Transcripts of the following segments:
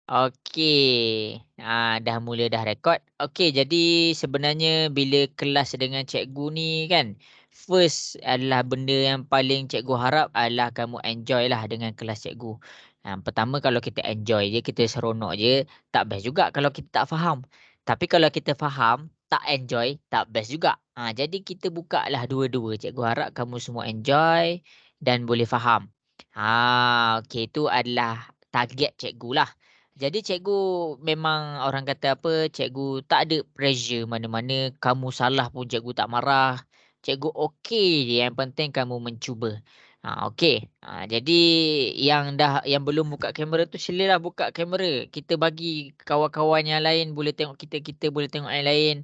Okey. Dah mula dah rekod. Okey, jadi sebenarnya bila kelas dengan cikgu ni kan, first adalah benda yang paling cikgu harap adalah kamu enjoy lah dengan kelas cikgu. Pertama kalau kita enjoy je, kita seronok je, tak best juga kalau kita tak faham. Tapi kalau kita faham, tak enjoy, tak best juga. Jadi kita buka lah dua-dua. Cikgu harap kamu semua enjoy dan boleh faham. Okey, itu adalah target cikgu lah. Jadi cikgu memang orang kata apa, cikgu tak ada pressure mana-mana, kamu salah pun cikgu tak marah. Cikgu okey je, yang penting kamu mencuba. Okey. Jadi yang belum buka kamera tu silalah buka kamera. Kita bagi kawan-kawan yang lain boleh tengok kita, kita boleh tengok yang lain.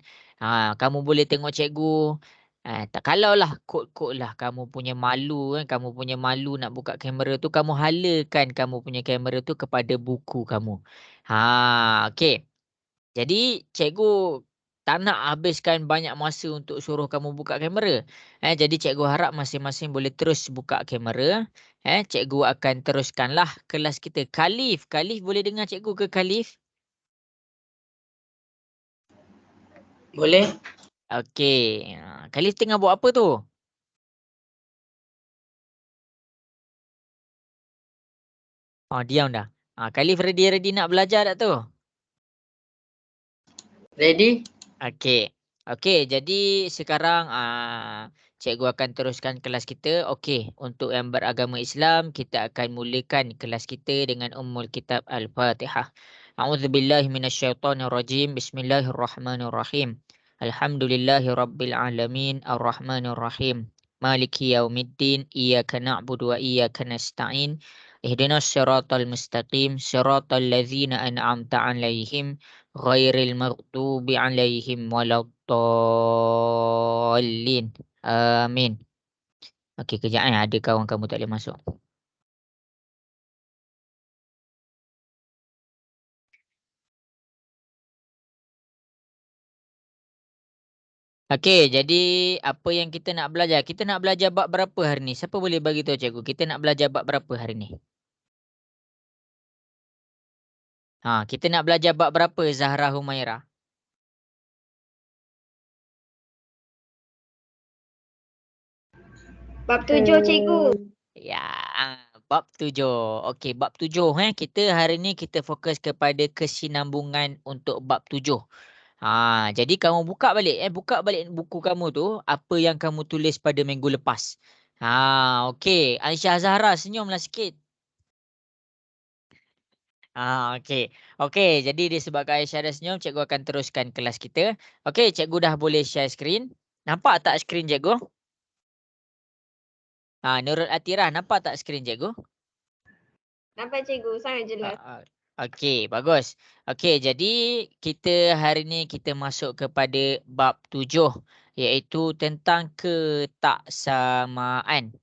Kamu boleh tengok cikgu. Tak kalaulah kot lah kamu punya malu kan, kamu punya malu nak buka kamera tu, kamu halakan kamu punya kamera tu kepada buku kamu. Okey. Jadi cikgu tak nak habiskan banyak masa untuk suruh kamu buka kamera. Jadi cikgu harap masing-masing boleh terus buka kamera. Cikgu akan teruskanlah kelas kita. Khalif, Khalif boleh dengar cikgu ke Khalif? Boleh? Okey. Khalif tengah buat apa tu? Diam dah. Khalif ready nak belajar tak tu? Ready? Okey. Okey, jadi sekarang cikgu akan teruskan kelas kita. Okey, untuk yang beragama Islam, kita akan mulakan kelas kita dengan Ummul Kitab Al-Fatihah. A'udzubillahi minasyaitonirrajim. Bismillahirrahmanirrahim. Alhamdulillahirabbil alamin, arrahmanirrahim. Maliki yaumiddin, iyyaka na'budu wa iyyaka nasta'in. Ihdinas siratal mustaqim, siratal ladzina an'amta 'alaihim ghairil maghdubi 'alaihim waladdallin. Amin. Okey, kejap ada kawan kamu tak boleh masuk. Okey, jadi apa yang kita nak belajar? Kita nak belajar bab berapa hari ni? Siapa boleh bagi tahu cikgu? Kita nak belajar bab berapa hari ni? Kita nak belajar bab berapa Zahra Humairah? Bab 7 cikgu. Ya, bab 7. Okey, bab 7 kita hari ni kita fokus kepada kesinambungan untuk bab 7. Jadi kamu buka balik buku kamu tu, apa yang kamu tulis pada minggu lepas. Okey, Aisyah Zahra senyumlah sikit. Okey. Okey, jadi disebabkan Aisyah dah senyum, cikgu akan teruskan kelas kita. Okey, cikgu dah boleh share skrin. Nampak tak skrin cikgu? Nurul Atirah, nampak tak skrin cikgu? Nampak cikgu, sangat jelas. Okey, bagus. Okey, jadi kita hari ni kita masuk kepada bab 7 iaitu tentang ketaksamaan.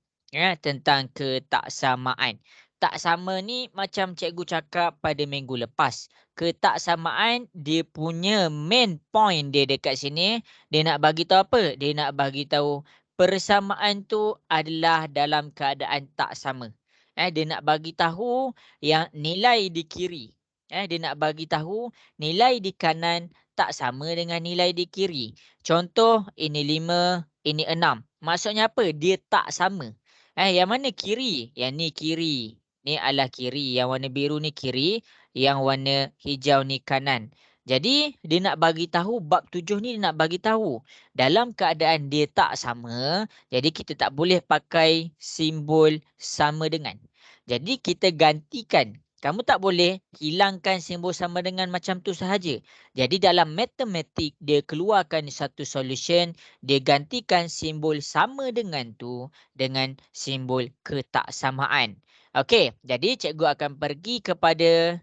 Tentang ketaksamaan. Tak sama ni macam cikgu cakap pada minggu lepas. Ketaksamaan dia punya main point dia dekat sini, dia nak bagi tahu apa? Dia nak bagi tahu persamaan tu adalah dalam keadaan tak sama. Dia nak bagi tahu yang nilai di kiri. Dia nak bagi tahu nilai di kanan tak sama dengan nilai di kiri. Contoh, ini 5, ini 6. Maksudnya apa? Dia tak sama. Yang mana kiri? Yang ni kiri. Ni adalah kiri. Yang warna biru ni kiri. Yang warna hijau ni kanan. Jadi, dia nak bagi tahu, bab 7 ni dia nak bagi tahu. Dalam keadaan dia tak sama, jadi kita tak boleh pakai simbol sama dengan. Jadi kita gantikan. Kamu tak boleh hilangkan simbol sama dengan macam tu sahaja. Jadi dalam matematik dia keluarkan satu solution, dia gantikan simbol sama dengan tu dengan simbol ketaksamaan. Okey, jadi cikgu akan pergi kepada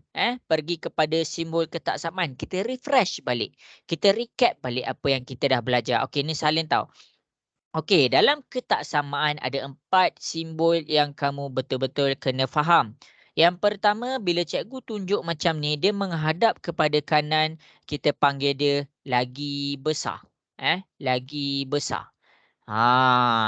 simbol ketaksamaan. Kita refresh balik. Kita recap balik apa yang kita dah belajar. Okey, ni salin tahu. Okey, dalam ketaksamaan ada 4 simbol yang kamu betul-betul kena faham. Yang pertama, bila cikgu tunjuk macam ni, dia menghadap kepada kanan, kita panggil dia lagi besar. Lagi besar.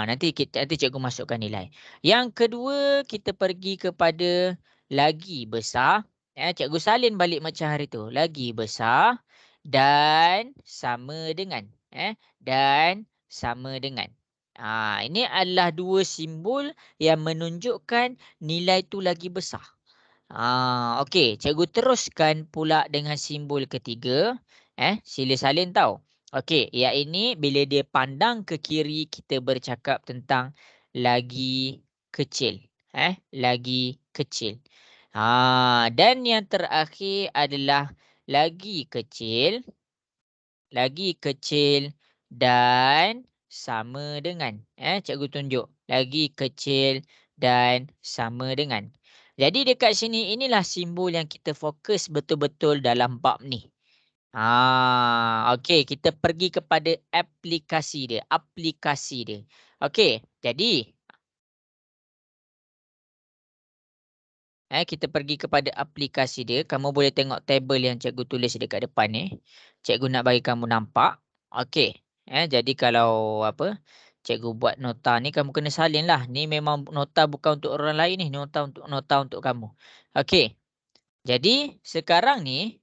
Nanti cikgu masukkan nilai. Yang kedua, kita pergi kepada lagi besar. Cikgu salin balik macam hari tu. Lagi besar dan sama dengan. Dan sama dengan. Ini adalah dua simbol yang menunjukkan nilai tu lagi besar. Okey, cikgu teruskan pula dengan simbol ketiga. Sila salin tahu. Okey, yang ini bila dia pandang ke kiri kita bercakap tentang lagi kecil. Lagi kecil. Dan yang terakhir adalah lagi kecil dan sama dengan. Cikgu tunjuk. Lagi kecil dan sama dengan. Jadi dekat sini inilah simbol yang kita fokus betul-betul dalam bab ni. Okey, kita pergi kepada aplikasi dia. Okey, jadi kita pergi kepada aplikasi dia. Kamu boleh tengok tabel yang cikgu tulis dekat depan ni. Cikgu nak bagi kamu nampak. Okey. Jadi kalau cikgu buat nota ni kamu kena salin lah. Ni memang nota bukan untuk orang lain ni. Nota untuk kamu. Okey. Jadi sekarang ni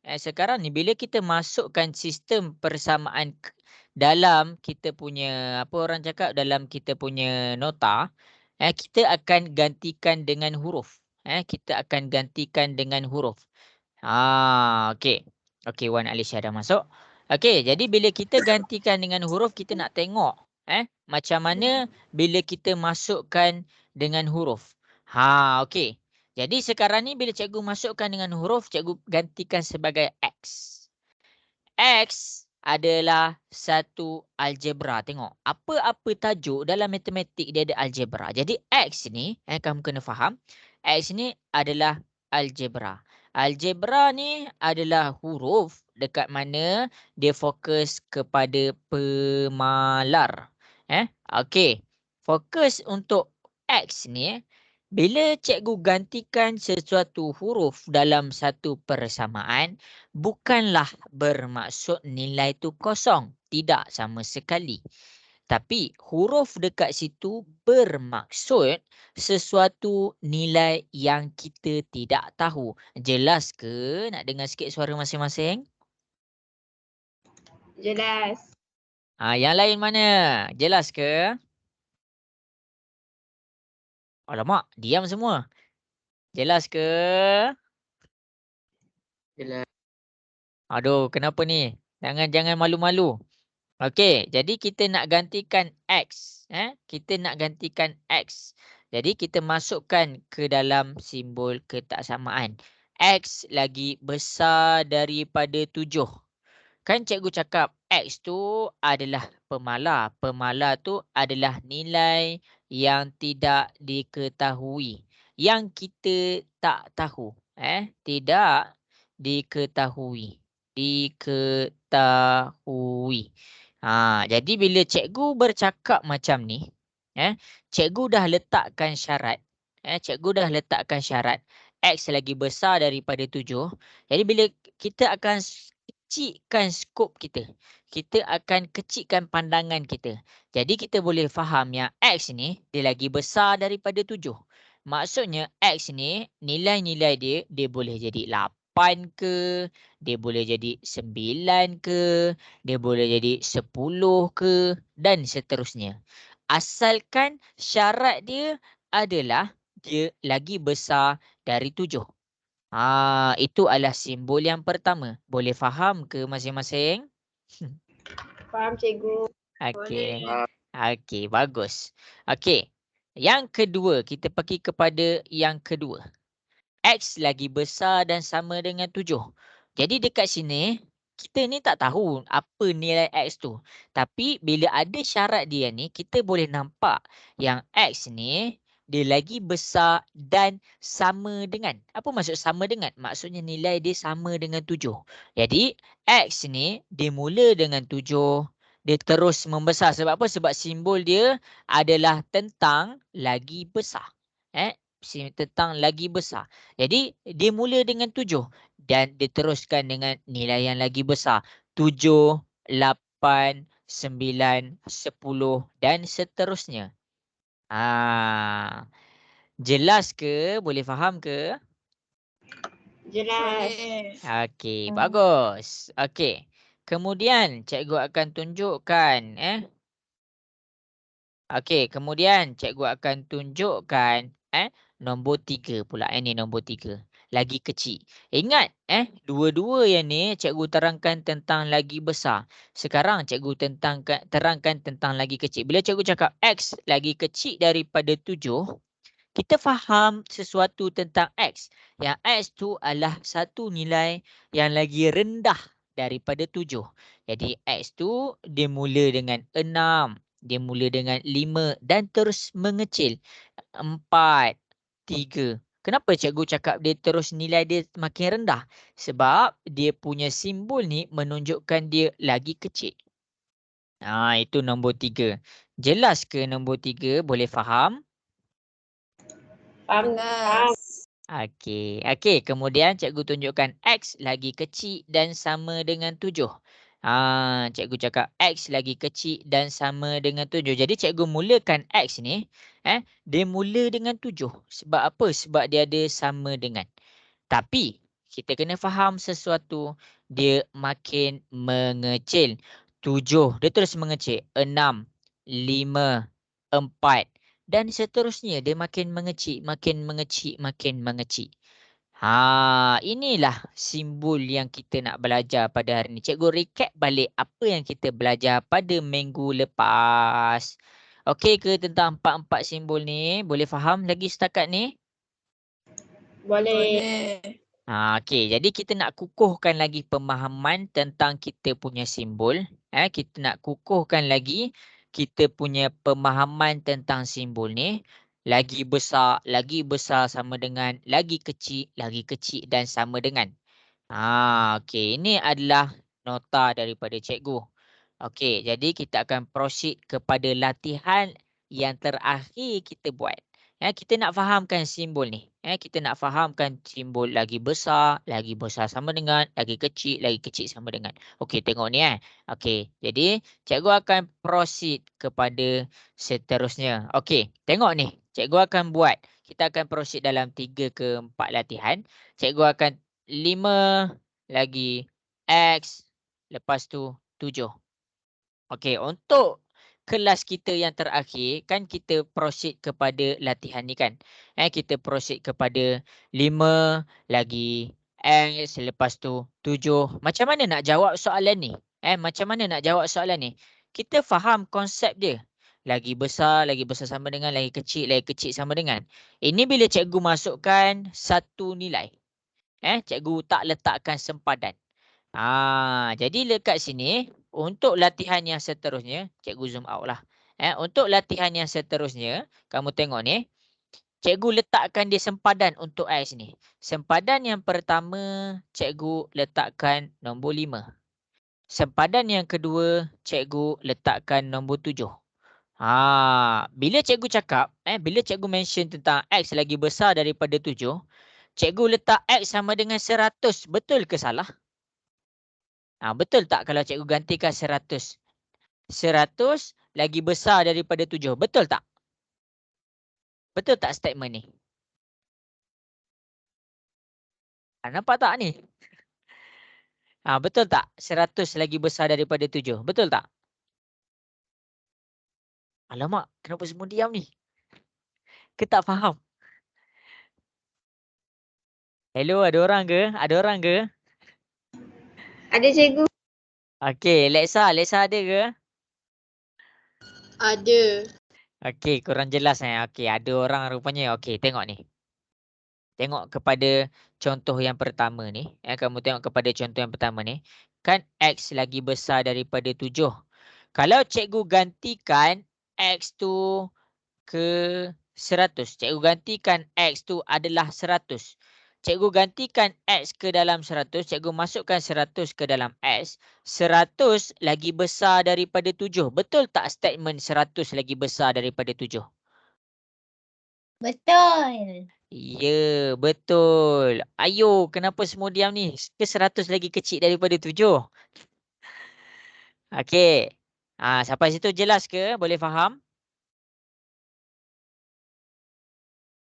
bila kita masukkan sistem persamaan dalam kita punya dalam kita punya nota, kita akan gantikan dengan huruf. Kita akan gantikan dengan huruf. Okey. Okey, Wan Alisha dah masuk. Okey, jadi bila kita gantikan dengan huruf kita nak tengok macam mana bila kita masukkan dengan huruf. Okey. Jadi sekarang ni bila cikgu masukkan dengan huruf, cikgu gantikan sebagai X. X adalah satu algebra. Tengok, apa-apa tajuk dalam matematik dia ada algebra. Jadi X ni, kamu kena faham, X ni adalah algebra. Algebra ni adalah huruf dekat mana dia fokus kepada pemalar. Okey. Fokus untuk X ni, bila cikgu gantikan sesuatu huruf dalam satu persamaan, bukanlah bermaksud nilai tu kosong. Tidak sama sekali. Tapi huruf dekat situ bermaksud sesuatu nilai yang kita tidak tahu. Jelas ke? Nak dengar sikit suara masing-masing? Jelas. Yang lain mana? Jelas ke? Alamak, diam semua. Jelas ke? Jelas. Aduh, kenapa ni? Jangan malu-malu. Okey, jadi kita nak gantikan X. Kita nak gantikan X. Jadi kita masukkan ke dalam simbol ketaksamaan. X lagi besar daripada 7. Kan cikgu cakap X tu adalah pemalar. Pemalar tu adalah nilai yang tidak diketahui. Yang kita tak tahu. Tidak diketahui. Jadi bila cikgu bercakap macam ni, cikgu dah letakkan syarat. X lagi besar daripada 7. Jadi bila kita akan kecilkan skop kita. Kita akan kecilkan pandangan kita. Jadi kita boleh faham yang X ni dia lagi besar daripada 7. Maksudnya X ni nilai-nilai dia boleh jadi 8 ke, dia boleh jadi 9 ke, dia boleh jadi 10 ke dan seterusnya. Asalkan syarat dia adalah dia lagi besar dari 7. Itu adalah simbol yang pertama. Boleh faham ke masing-masing? Faham cikgu. Okey. Boleh. Okey, bagus. Okey. Yang kedua, kita pergi kepada yang kedua. X lagi besar dan sama dengan 7. Jadi dekat sini, kita ni tak tahu apa nilai X tu. Tapi bila ada syarat dia ni, kita boleh nampak yang X ni dia lagi besar dan sama dengan. Apa maksud sama dengan? Maksudnya nilai dia sama dengan 7. Jadi X ni dia mula dengan 7. Dia terus membesar. Sebab apa? Sebab simbol dia adalah tentang lagi besar. Tentang lagi besar. Jadi dia mula dengan 7 dan diteruskan dengan nilai yang lagi besar. 7, 8, 9, 10 dan seterusnya. Jelas ke? Boleh faham ke? Jelas. Okey, bagus. Okey. Kemudian cikgu akan tunjukkan kemudian cikgu akan tunjukkan nombor 3 pula ni nombor 3. Lagi kecil. Ingat dua-dua yang ni cikgu terangkan tentang lagi besar. Sekarang cikgu terangkan tentang lagi kecil. Bila cikgu cakap X lagi kecil daripada 7, kita faham sesuatu tentang X. Yang X tu adalah satu nilai yang lagi rendah daripada 7. Jadi X tu dia mula dengan 6. Dia mula dengan 5 dan terus mengecil. 4, 3. Kenapa cikgu cakap dia terus nilai dia makin rendah? Sebab dia punya simbol ni menunjukkan dia lagi kecil. Itu nombor 3. Jelas ke nombor 3? Boleh faham? Faham. Okey. Kemudian cikgu tunjukkan X lagi kecil dan sama dengan 7. Cikgu cakap X lagi kecil dan sama dengan 7. Jadi cikgu mulakan X ni, dia mula dengan 7. Sebab apa? Sebab dia ada sama dengan. Tapi kita kena faham sesuatu, dia makin mengecil. 7 dia terus mengecil. 6, 5, 4 dan seterusnya dia makin mengecil, makin mengecil, makin mengecil. Inilah simbol yang kita nak belajar pada hari ini. Cikgu recap balik apa yang kita belajar pada minggu lepas. Okey ke tentang 4-4 simbol ni? Boleh faham lagi setakat ni? Boleh. Okey, jadi kita nak kukuhkan lagi pemahaman tentang kita punya simbol. Kita nak kukuhkan lagi kita punya pemahaman tentang simbol ni. Lagi besar sama dengan, lagi kecil dan sama dengan. Okey, ini adalah nota daripada cikgu. Okey, jadi kita akan proceed kepada latihan yang terakhir kita buat. Kita nak fahamkan simbol ni. Kita nak fahamkan simbol lagi besar sama dengan, lagi kecil sama dengan. Okey, tengok ni Okey, jadi cikgu akan proceed kepada seterusnya. Okey, tengok ni. Cikgu akan buat. Kita akan proceed dalam 3 ke 4 latihan. Cikgu akan 5 lagi X, lepas tu 7. Okey, untuk kelas kita yang terakhir, kan kita proceed kepada latihan ni kan. Kita proceed kepada 5 lagi X, lepas tu 7. Macam mana nak jawab soalan ni? Macam mana nak jawab soalan ni? Kita faham konsep dia. Lagi besar sama dengan, lagi kecil sama dengan. Ini bila cikgu masukkan satu nilai. Cikgu tak letakkan sempadan. Jadi dekat sini, untuk latihan yang seterusnya, cikgu zoom out lah. Untuk latihan yang seterusnya, kamu tengok ni, cikgu letakkan dia sempadan untuk X ni. Sempadan yang pertama, cikgu letakkan nombor 5. Sempadan yang kedua, cikgu letakkan nombor 7. Bila cikgu cakap, bila cikgu mention tentang X lagi besar daripada 7, cikgu letak X sama dengan 100. Betul ke salah? Betul tak kalau cikgu gantikan 100? 100 lagi besar daripada 7. Betul tak? Betul tak statement ni? Nampak tak ni? Betul tak? 100 lagi besar daripada 7. Betul tak? Alamak, kenapa semua diam ni? Ke tak faham? Hello, ada orang ke? Ada orang ke? Ada cikgu? Okey, Lexa ada ke? Ada. Okey, kurang jelas Okey, ada orang rupanya. Okey, tengok ni. Tengok kepada contoh yang pertama ni. Kamu tengok kepada contoh yang pertama ni. Kan X lagi besar daripada 7. Kalau cikgu gantikan X tu ke 100. Cikgu gantikan X tu adalah 100. Cikgu gantikan X ke dalam 100. Cikgu masukkan 100 ke dalam X. 100 lagi besar daripada 7. Betul tak statement 100 lagi besar daripada 7? Betul. Ya, betul. Ayo, kenapa semua diam ni? Ke 100 lagi kecil daripada 7? Okey. Sampai situ jelas ke? Boleh faham?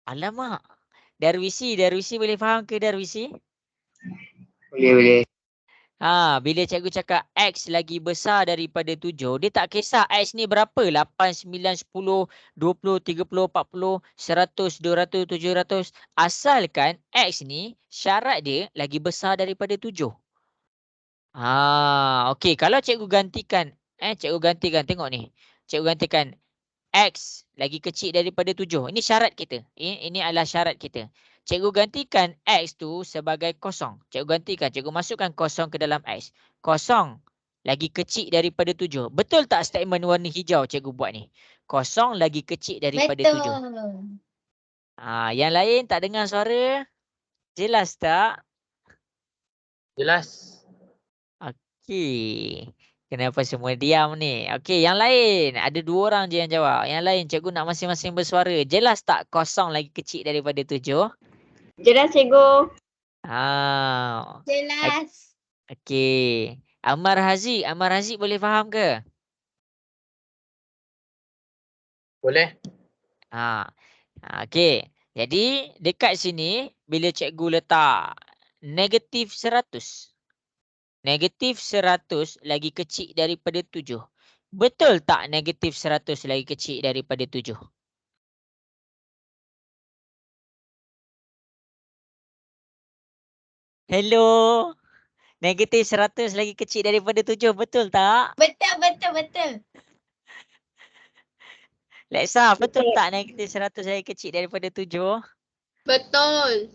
Alamak. Darwisi boleh faham ke Darwisi? Boleh. Bila cikgu cakap X lagi besar daripada 7, dia tak kisah X ni berapa. 8, 9, 10, 20, 30, 40, 100, 200, 700. Asalkan X ni syarat dia lagi besar daripada 7. Okey. Kalau cikgu gantikan, tengok ni. Cikgu gantikan X lagi kecil daripada 7. Ini syarat kita. Ini adalah syarat kita. Cikgu gantikan X tu sebagai kosong. Cikgu masukkan kosong ke dalam X. Kosong lagi kecil daripada 7. Betul tak statement warna hijau cikgu buat ni? Kosong lagi kecil daripada 7. Betul. Yang lain tak dengar suara? Jelas tak? Jelas. Okey. Kenapa semua diam ni? Okey, yang lain. Ada 2 orang je yang jawab. Yang lain cikgu nak masing-masing bersuara. Jelas tak kosong lagi kecil daripada 7? Jelas cikgu. Ah. Jelas. Okey. Ammar Haziq boleh faham ke? Boleh. Okey. Jadi dekat sini bila cikgu letak negatif 100. Negatif 100 lagi kecil daripada 7. Betul tak negatif 100 lagi kecil daripada 7? Hello. Negatif 100 lagi kecil daripada 7. Betul tak? Betul. Lexa, betul tak negatif 100 lagi kecil daripada 7? Betul.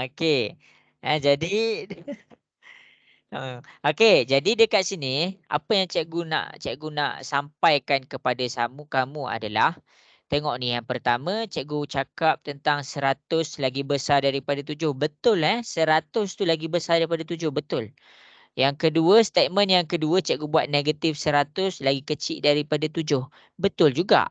Okey. Jadi okey, jadi dekat sini apa yang cikgu nak sampaikan kepada kamu adalah tengok ni, yang pertama cikgu cakap tentang 100 lagi besar daripada 7. Betul 100 tu lagi besar daripada 7. Betul. Yang kedua, statement yang kedua cikgu buat negatif 100 lagi kecil daripada 7. Betul juga.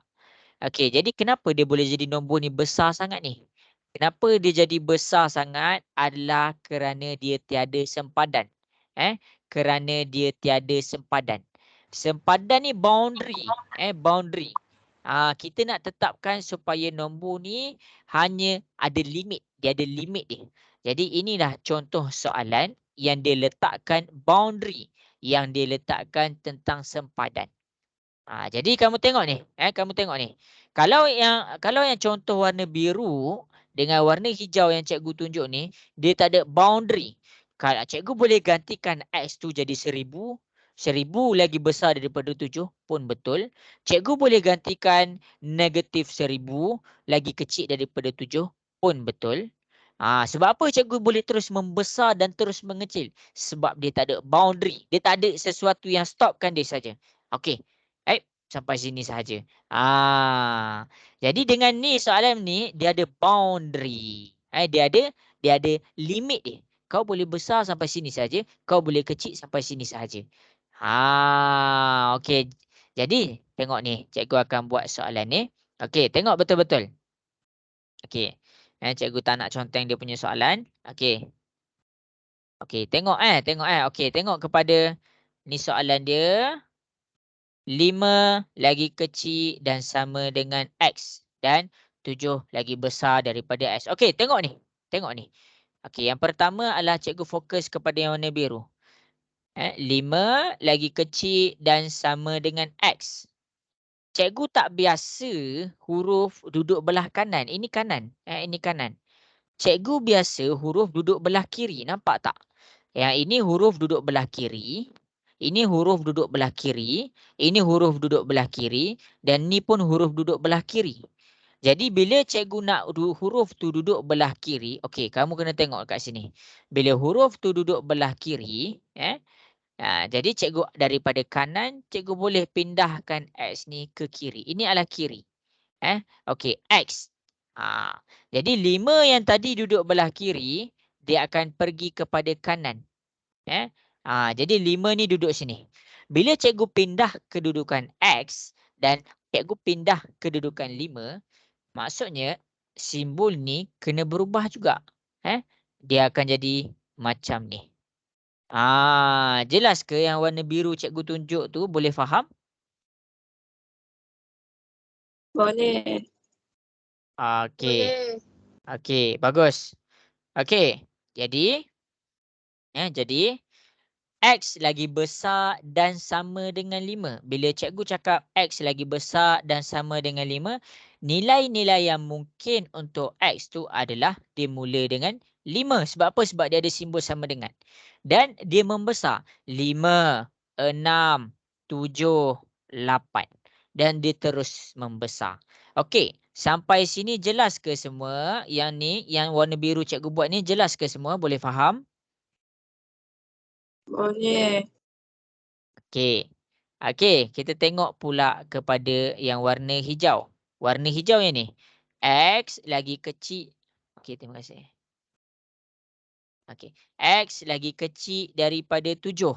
Okey, jadi kenapa dia boleh jadi nombor ni besar sangat ni? Kenapa dia jadi besar sangat adalah kerana dia tiada sempadan. Kerana dia tiada sempadan. Sempadan ni boundary. Boundary. Kita nak tetapkan supaya nombor ni hanya ada limit. Dia ada limit dia. Jadi inilah contoh soalan yang dia letakkan boundary. Yang dia letakkan tentang sempadan. Jadi kamu tengok ni. Kamu tengok ni. Kalau yang contoh warna biru dengan warna hijau yang cikgu tunjuk ni, dia tak ada boundary. Kalau cikgu boleh gantikan X tu jadi 1000, 1000 lagi besar daripada 7 pun betul. Cikgu boleh gantikan negatif 1000 lagi kecil daripada 7 pun betul. Sebab apa cikgu boleh terus membesar dan terus mengecil? Sebab dia tak ada boundary. Dia tak ada sesuatu yang stopkan dia saja. Okey. Sampai sini sahaja. Jadi dengan ni soalan ni dia ada boundary. Dia ada limit dia. Kau boleh besar sampai sini saja, kau boleh kecil sampai sini sahaja. Okey. Jadi tengok ni, cikgu akan buat soalan ni. Okey, tengok betul-betul. Okey. Cikgu tak nak conteng dia punya soalan. Okey. Okey, tengok Okey, tengok kepada ni soalan dia. 5 lagi kecil dan sama dengan X. Dan 7 lagi besar daripada X. Okey, tengok ni. Okey, yang pertama adalah cikgu fokus kepada yang warna biru. 5 lagi kecil dan sama dengan X. Cikgu tak biasa huruf duduk belah kanan. Ini kanan. Ini kanan. Cikgu biasa huruf duduk belah kiri. Nampak tak? Yang ini huruf duduk belah kiri. Ini huruf duduk belah kiri. Ini huruf duduk belah kiri. Dan ni pun huruf duduk belah kiri. Jadi bila cikgu nak huruf tu duduk belah kiri. Okey, kamu kena tengok kat sini. Bila huruf tu duduk belah kiri. Jadi cikgu daripada kanan. Cikgu boleh pindahkan X ni ke kiri. Ini adalah kiri. Okey, X. Jadi 5 yang tadi duduk belah kiri. Dia akan pergi kepada kanan. Jadi 5 ni duduk sini. Bila cikgu pindah kedudukan X dan cikgu pindah kedudukan 5, maksudnya simbol ni kena berubah juga. Dia akan jadi macam ni. Jelas ke yang warna biru cikgu tunjuk tu boleh faham? Boleh. Okey. Okey, bagus. Okey. Jadi Jadi X lagi besar dan sama dengan 5. Bila cikgu cakap X lagi besar dan sama dengan 5, nilai-nilai yang mungkin untuk X tu adalah dimula dengan 5. Sebab apa? Sebab dia ada simbol sama dengan. Dan dia membesar. 5, 6, 7, 8. Dan dia terus membesar. Okey, sampai sini jelas ke semua? Yang ni, yang warna biru cikgu buat ni jelas ke semua? Boleh faham? Boleh. Okey. Okey, kita tengok pula kepada yang warna hijau. Warna hijau yang ni. X lagi kecil. Okey, terima kasih. Okey. X lagi kecil daripada 7.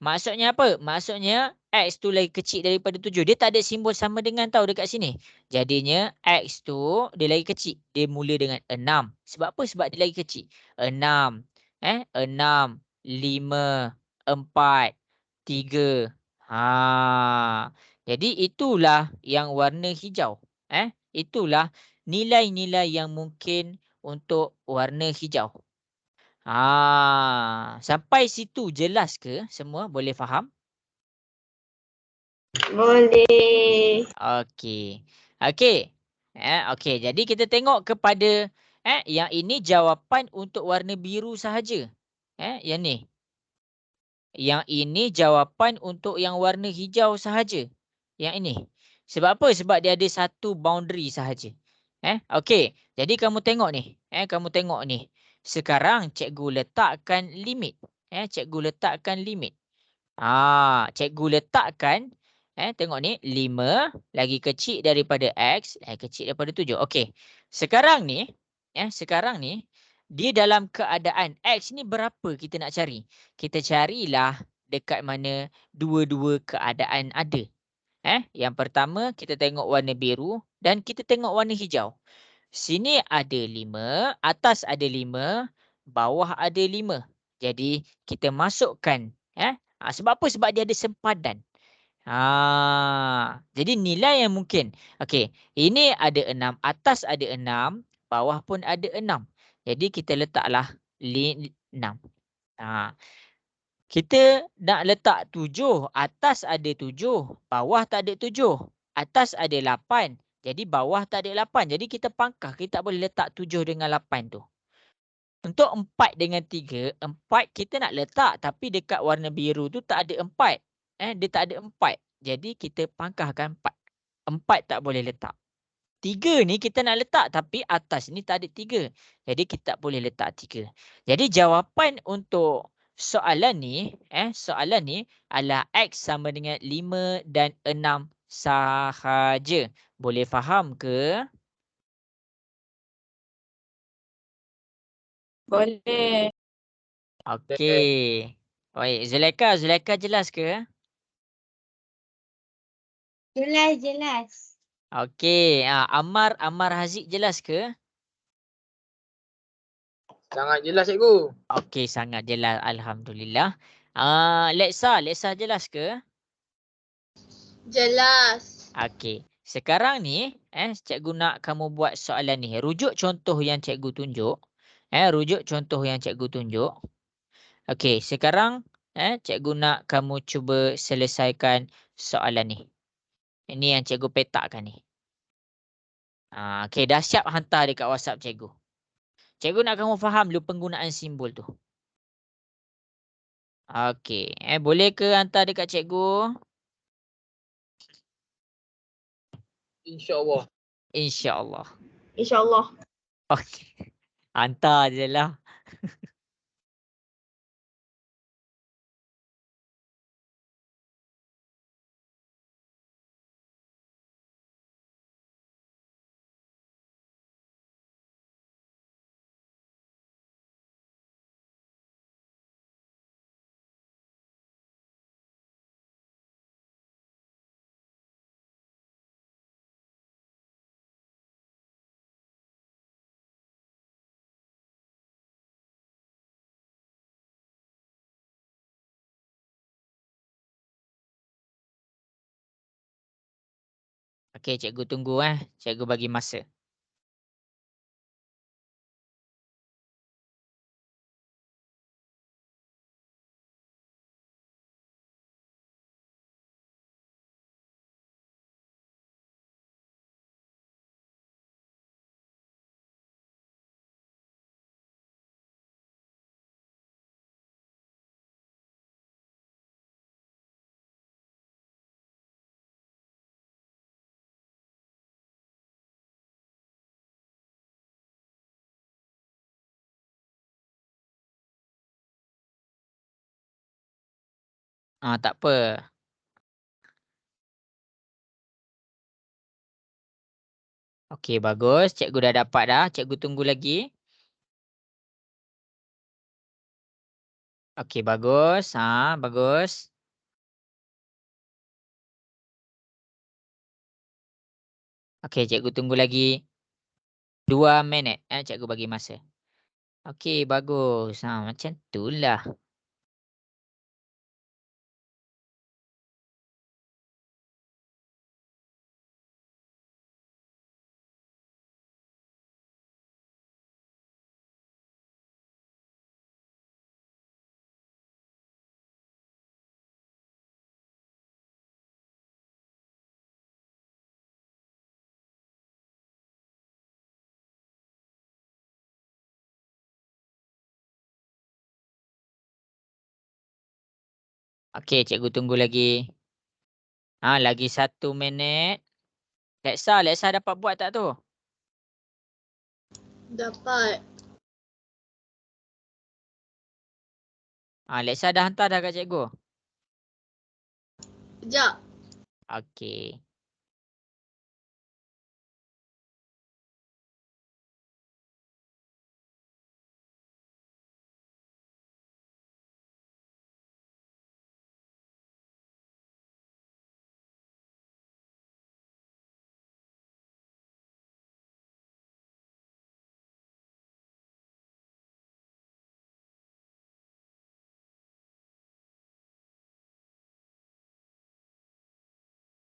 Maksudnya apa? Maksudnya X tu lagi kecil daripada 7. Dia tak ada simbol sama dengan tau dekat sini. Jadinya X tu dia lagi kecil. Dia mula dengan 6. Sebab apa? Sebab dia lagi kecil. 6. 6, 5, 4, 3. Jadi itulah yang warna hijau. Itulah nilai-nilai yang mungkin untuk warna hijau. Sampai situ jelas ke semua? Boleh faham? Boleh. Okey. Okey. Okey. Jadi kita tengok kepada yang ini jawapan untuk warna biru sahaja. Yang ni. Yang ini jawapan untuk yang warna hijau sahaja. Yang ini. Sebab apa? Sebab dia ada satu boundary sahaja. Okey. Jadi kamu tengok ni. Kamu tengok ni. Sekarang cikgu letakkan limit. Cikgu letakkan limit. Cikgu letakkan. Tengok ni. 5 lagi kecil daripada X. Kecil daripada 7. Okey. Sekarang ni. Sekarang ni. Dia dalam keadaan X ni berapa kita nak cari? Kita carilah dekat mana dua-dua keadaan ada. Yang pertama kita tengok warna biru dan kita tengok warna hijau. Sini ada 5, atas ada 5, bawah ada 5. Jadi kita masukkan. Sebab apa? Sebab dia ada sempadan. Jadi nilai yang mungkin. Okey, ini ada 6, atas ada 6, bawah pun ada 6. Jadi kita letaklah 6. Kita nak letak 7, atas ada 7, bawah tak ada 7. Atas ada 8, jadi bawah tak ada 8. Jadi kita pangkah, kita tak boleh letak 7 dengan 8 tu. Untuk 4 dengan 3, 4 kita nak letak tapi dekat warna biru tu tak ada 4. Dia tak ada 4. Jadi kita pangkahkan 4. 4 tak boleh letak. 3 ni kita nak letak tapi atas ni tak ada 3. Jadi kita tak boleh letak 3. Jadi jawapan untuk soalan ni adalah X sama dengan 5 dan 6 sahaja. Boleh faham ke? Boleh. Okey. Baik, Zulaika jelas ke? Jelas. Okey, Ammar Haziq jelas ke? Sangat jelas cikgu. Okey, sangat jelas, alhamdulillah. Lexa jelas ke? Jelas. Okey. Sekarang ni, cikgu nak kamu buat soalan ni. Rujuk contoh yang cikgu tunjuk. Rujuk contoh yang cikgu tunjuk. Okey, sekarang cikgu nak kamu cuba selesaikan soalan ni. Ini yang cikgu petakkan ni. Okey, dah siap hantar dekat WhatsApp cikgu. Cikgu nak kamu faham dulu penggunaan simbol tu. Okey, boleh ke hantar dekat cikgu? InsyaAllah. InsyaAllah. InsyaAllah. Okey. Hantar je lah. Okey, cikgu tunggu Cikgu bagi masa. Tak apa. Okey, bagus. Cikgu dah dapat dah. Cikgu tunggu lagi. Okey, bagus. Bagus. Okey, cikgu tunggu lagi 2 minit. Cikgu bagi masa. Okey, bagus. Macam itulah. Okey, cikgu tunggu lagi. Lagi 1 minit. Leksa dapat buat tak tu? Dapat. Leksa dah hantar dah kat cikgu? Sekejap. Okey.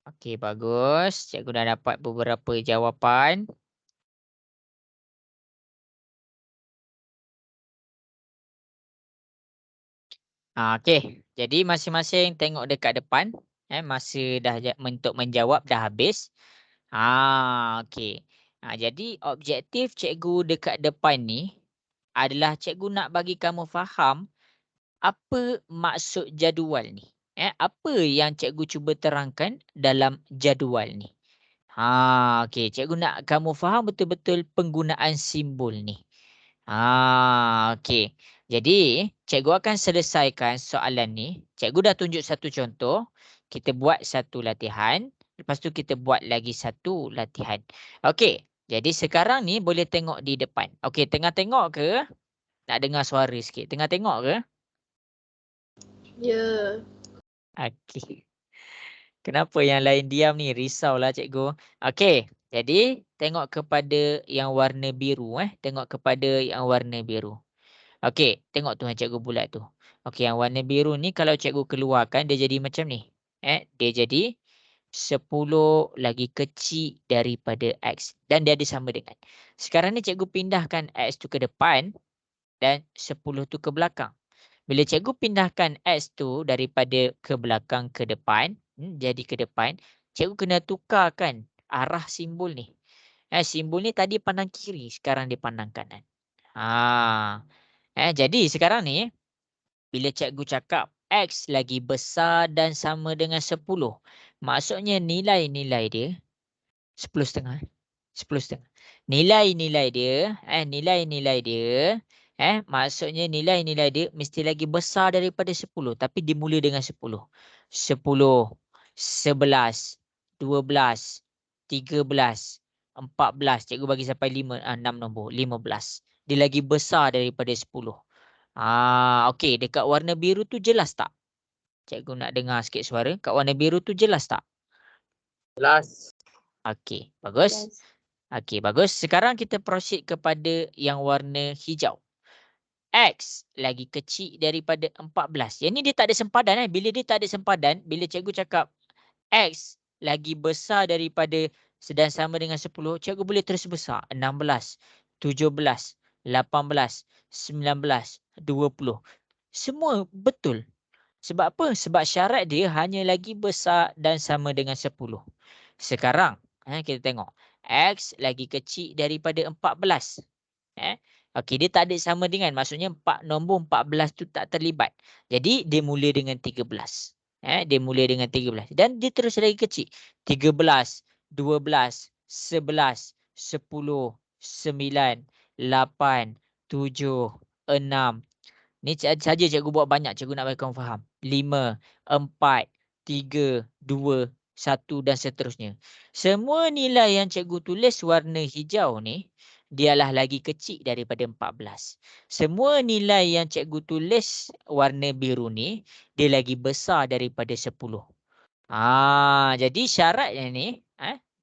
Okey, bagus. Cikgu dah dapat beberapa jawapan. Okey. Jadi masing-masing tengok dekat depan. Masa dah untuk menjawab dah habis. Okey. Jadi objektif cikgu dekat depan ni adalah cikgu nak bagi kamu faham apa maksud jadual ni. Apa yang cikgu cuba terangkan dalam jadual ni. Okey. Cikgu nak kamu faham betul-betul penggunaan simbol ni. Okey. Jadi, cikgu akan selesaikan soalan ni. Cikgu dah tunjuk satu contoh. Kita buat satu latihan. Lepas tu kita buat lagi satu latihan. Okey. Jadi sekarang ni boleh tengok di depan. Okey, tengah tengok ke? Nak dengar suara sikit. Tengah tengok ke? Ya. Okey. Kenapa yang lain diam ni? Risaulah cikgu. Okey. Jadi, tengok kepada yang warna biru. Tengok kepada yang warna biru. Okey, tengok tu yang cikgu bulat tu. Okey, yang warna biru ni kalau cikgu keluarkan dia jadi macam ni. Dia jadi 10 lagi kecil daripada X. Dan dia ada sama dengan. Sekarang ni cikgu pindahkan X tu ke depan dan 10 tu ke belakang. Bila cikgu pindahkan X tu daripada ke belakang ke depan, jadi ke depan, cikgu kena tukarkan arah simbol ni. Simbol ni tadi pandang kiri, sekarang dia pandang kanan. Jadi sekarang ni, bila cikgu cakap X lagi besar dan sama dengan 10, maksudnya nilai-nilai dia 10,5. 10,5. Nilai-nilai dia, maksudnya nilai-nilai dia mesti lagi besar daripada 10. Tapi dimula dengan 10. 10, 11, 12, 13, 14. Cikgu bagi sampai 5, 6 nombor. 15. Dia lagi besar daripada 10. Okey. Dekat warna biru tu jelas tak? Cikgu nak dengar sikit suara. Kat warna biru tu jelas tak? Jelas. Okey. Bagus. Yes. Okey, bagus. Sekarang kita proceed kepada yang warna hijau. X lagi kecil daripada 14. Yang ni dia tak ada sempadan. Bila dia tak ada sempadan, bila cikgu cakap X lagi besar daripada dan sama dengan 10, cikgu boleh terus besar. 16, 17, 18, 19, 20. Semua betul. Sebab apa? Sebab syarat dia hanya lagi besar dan sama dengan 10. Sekarang, kita tengok. X lagi kecil daripada 14. Okey, dia tak ada sama dengan. Maksudnya nombor 14 tu tak terlibat. Jadi, dia mula dengan 13. Dia mula dengan 13. Dan dia terus lagi kecil. 13, 12, 11, 10, 9, 8, 7, 6, Ni saja cikgu buat banyak. Cikgu nak bagi kamu faham. 5, 4, 3, 2, 1 dan seterusnya. Semua nilai yang cikgu tulis warna hijau ni, dialah lagi kecil daripada 14. Semua nilai yang cikgu tulis warna biru ni, dia lagi besar daripada 10. Jadi syaratnya ni,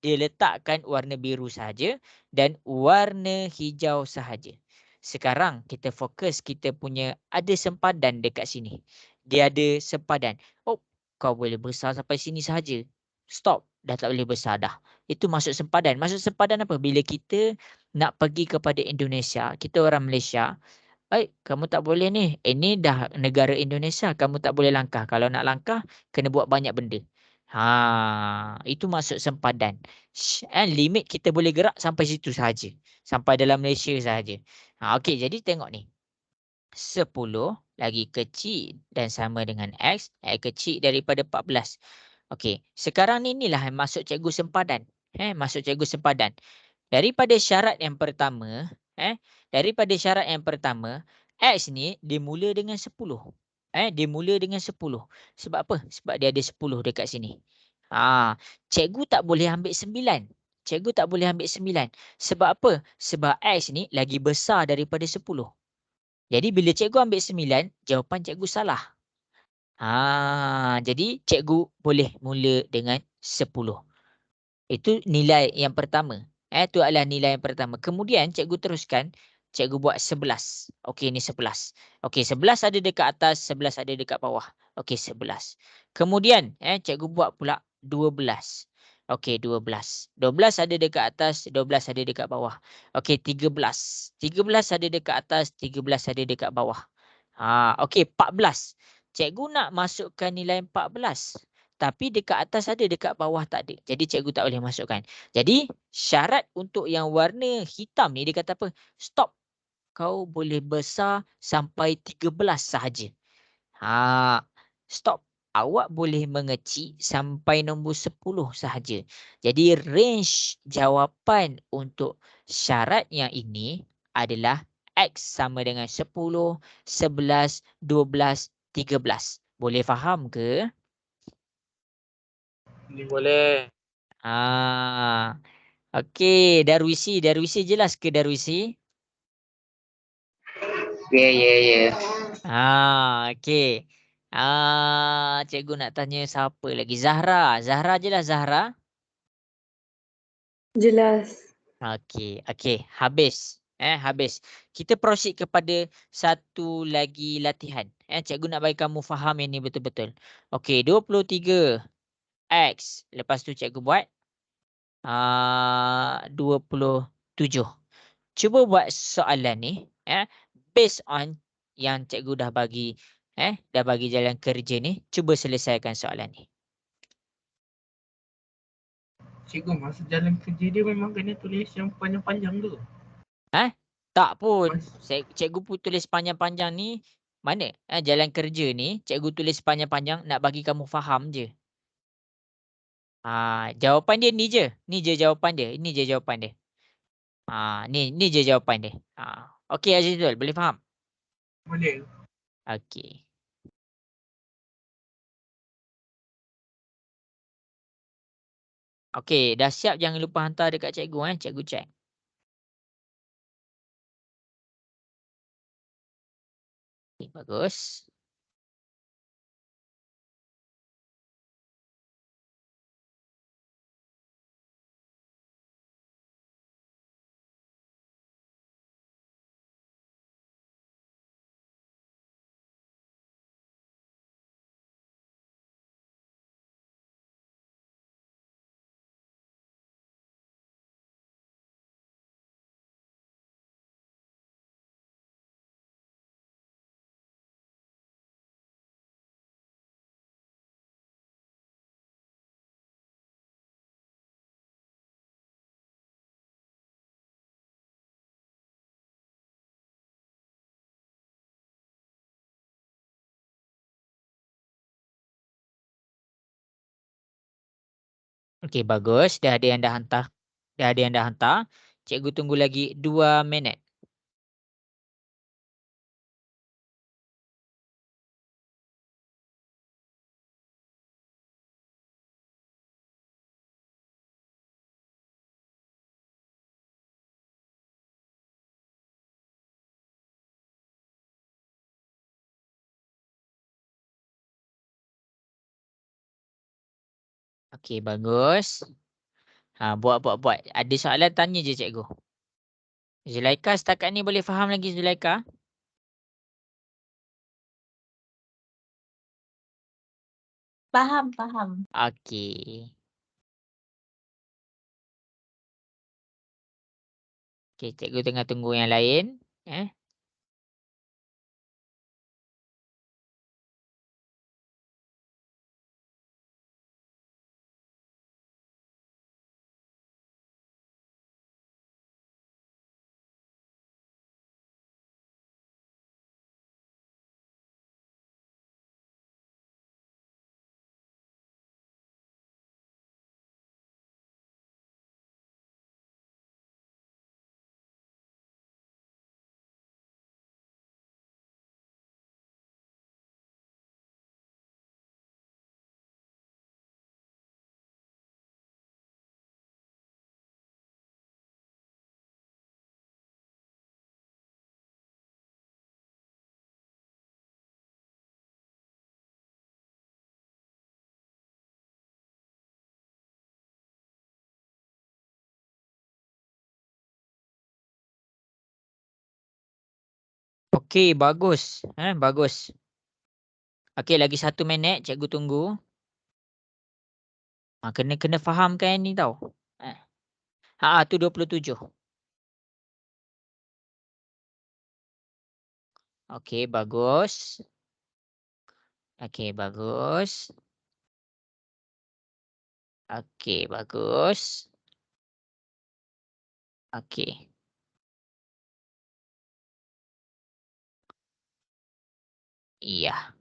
dia letakkan warna biru sahaja dan warna hijau sahaja. Sekarang kita fokus kita punya ada sempadan dekat sini. Dia ada sempadan. Oh, kau boleh besar sampai sini sahaja. Stop. Dah tak boleh besar dah. Itu masuk sempadan. Masuk sempadan apa? Bila kita nak pergi kepada Indonesia, kita orang Malaysia, baik, kamu tak boleh ni. Ini dah negara Indonesia. Kamu tak boleh langkah. Kalau nak langkah, kena buat banyak benda. Itu masuk sempadan. Limit kita boleh gerak sampai situ saja. Sampai dalam Malaysia saja. Okey, jadi tengok ni. 10 lagi kecil dan sama dengan X. Kecil daripada 14. Okey, sekarang ni inilah yang masuk cikgu sempadan. Masuk cikgu sempadan. Daripada syarat yang pertama, daripada syarat yang pertama, X ni dimula dengan 10. Dimula dengan 10. Sebab apa? Sebab dia ada 10 dekat sini. Cikgu tak boleh ambil 9. Cikgu tak boleh ambil 9. Sebab apa? Sebab X ni lagi besar daripada 10. Jadi bila cikgu ambil 9, jawapan cikgu salah. Jadi cikgu boleh mula dengan 10. Itu nilai yang pertama. Itu adalah nilai yang pertama. Kemudian cikgu teruskan, cikgu buat 11. Okey, ni 11. Okey, 11 ada dekat atas, 11 ada dekat bawah. Okey, 11. Kemudian cikgu buat pula 12. Okey, 12. 12 ada dekat atas, 12 ada dekat bawah. Okey, 13. 13 ada dekat atas, 13 ada dekat bawah. Okey, 14. Cikgu nak masukkan nilai 14. Tapi dekat atas ada, dekat bawah tak ada. Jadi cikgu tak boleh masukkan. Jadi syarat untuk yang warna hitam ni dia kata apa? Stop. Kau boleh besar sampai 13 sahaja. Stop. Awak boleh mengecil sampai nombor 10 sahaja. Jadi range jawapan untuk syarat yang ini adalah X sama dengan 10, 11, 12, 13. Boleh faham ke? Ni boleh. Okey, Darwisi jelas ke Darwisi? Ya. Okey. Cikgu nak tanya siapa lagi? Zahra jelas Zahra? Jelas. Okey, habis. Habis. Kita proceed kepada satu lagi latihan. Cikgu nak bagi kamu faham yang ni betul-betul. Okey, 23 X. Lepas tu cikgu buat 27. Cuba buat soalan ni based on yang cikgu dah bagi jalan kerja ni. Cuba selesaikan soalan ni. Cikgu, masa jalan kerja dia memang kena tulis yang panjang-panjang tu. Tak pun. Cikgu pun tulis panjang-panjang ni. Mana? Jalan kerja ni cikgu tulis panjang-panjang nak bagi kamu faham je. Jawapan dia ni je. Ni je jawapan dia. Ini je jawapan dia. Ni je jawapan dia. Okey Azizul, boleh faham? Boleh. Okey. Okey, dah siap, jangan lupa hantar dekat cikgu cikgu check. Okay, bagus. Okey, bagus. Dah ada yang dah hantar. Cikgu tunggu lagi 2 minit. Okey, bagus. Buat. Ada soalan tanya je cikgu. Zulaika setakat ni boleh faham lagi Zulaika? Faham, faham. Okey. Okey, cikgu tengah tunggu yang lain. Okey, bagus. Bagus. Okey, lagi 1 minit cikgu tunggu. Kena fahamkan yang ni tau. Tu 27. Okey, bagus. Okey, bagus. Okey, bagus. Okey. Iya.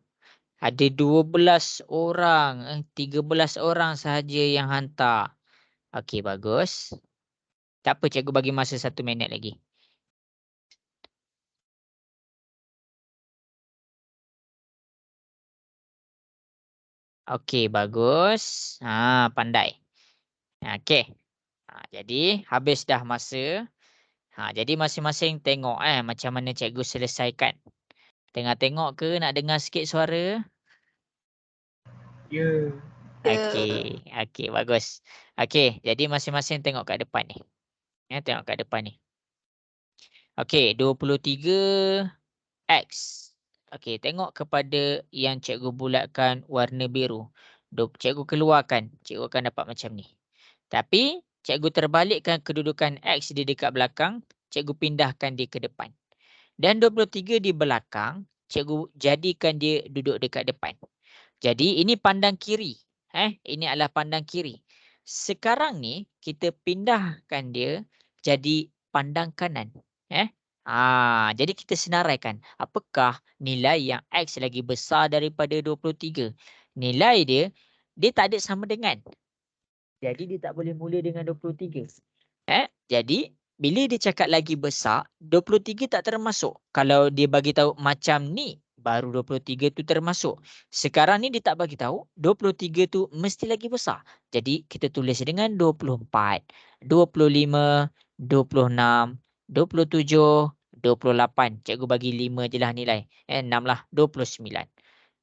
Ada 12 orang, 13 orang sahaja yang hantar. Okey, bagus. Tak apa, cikgu bagi masa 1 minit lagi. Okey, bagus. Pandai. Okey. Jadi habis dah masa. Jadi masing-masing tengok macam mana cikgu selesaikan. Tengah tengok ke nak dengar sikit suara? Ya. Okey, okey, bagus. Okey, jadi masing-masing tengok kat depan ni. Tengok kat depan ni. Okey, 23X. Okey, tengok kepada yang cikgu bulatkan warna biru. Cikgu keluarkan, cikgu akan dapat macam ni. Tapi, cikgu terbalikkan kedudukan X di dekat belakang, cikgu pindahkan dia ke depan. Dan 23 di belakang, cikgu jadikan dia duduk dekat depan. Jadi ini pandang kiri. Ini adalah pandang kiri. Sekarang ni kita pindahkan dia jadi pandang kanan. Jadi kita senaraikan apakah nilai yang X lagi besar daripada 23. Nilai dia tak ada sama dengan. Jadi dia tak boleh mula dengan 23. Jadi bila dia cakap lagi besar, 23 tak termasuk. Kalau dia bagi tahu macam ni, baru 23 tu termasuk. Sekarang ni dia tak bagi tahu, 23 tu mesti lagi besar. Jadi kita tulis dengan 24, 25, 26, 27, 28. Cikgu bagi 5 je lah nilai. 6 lah, 29.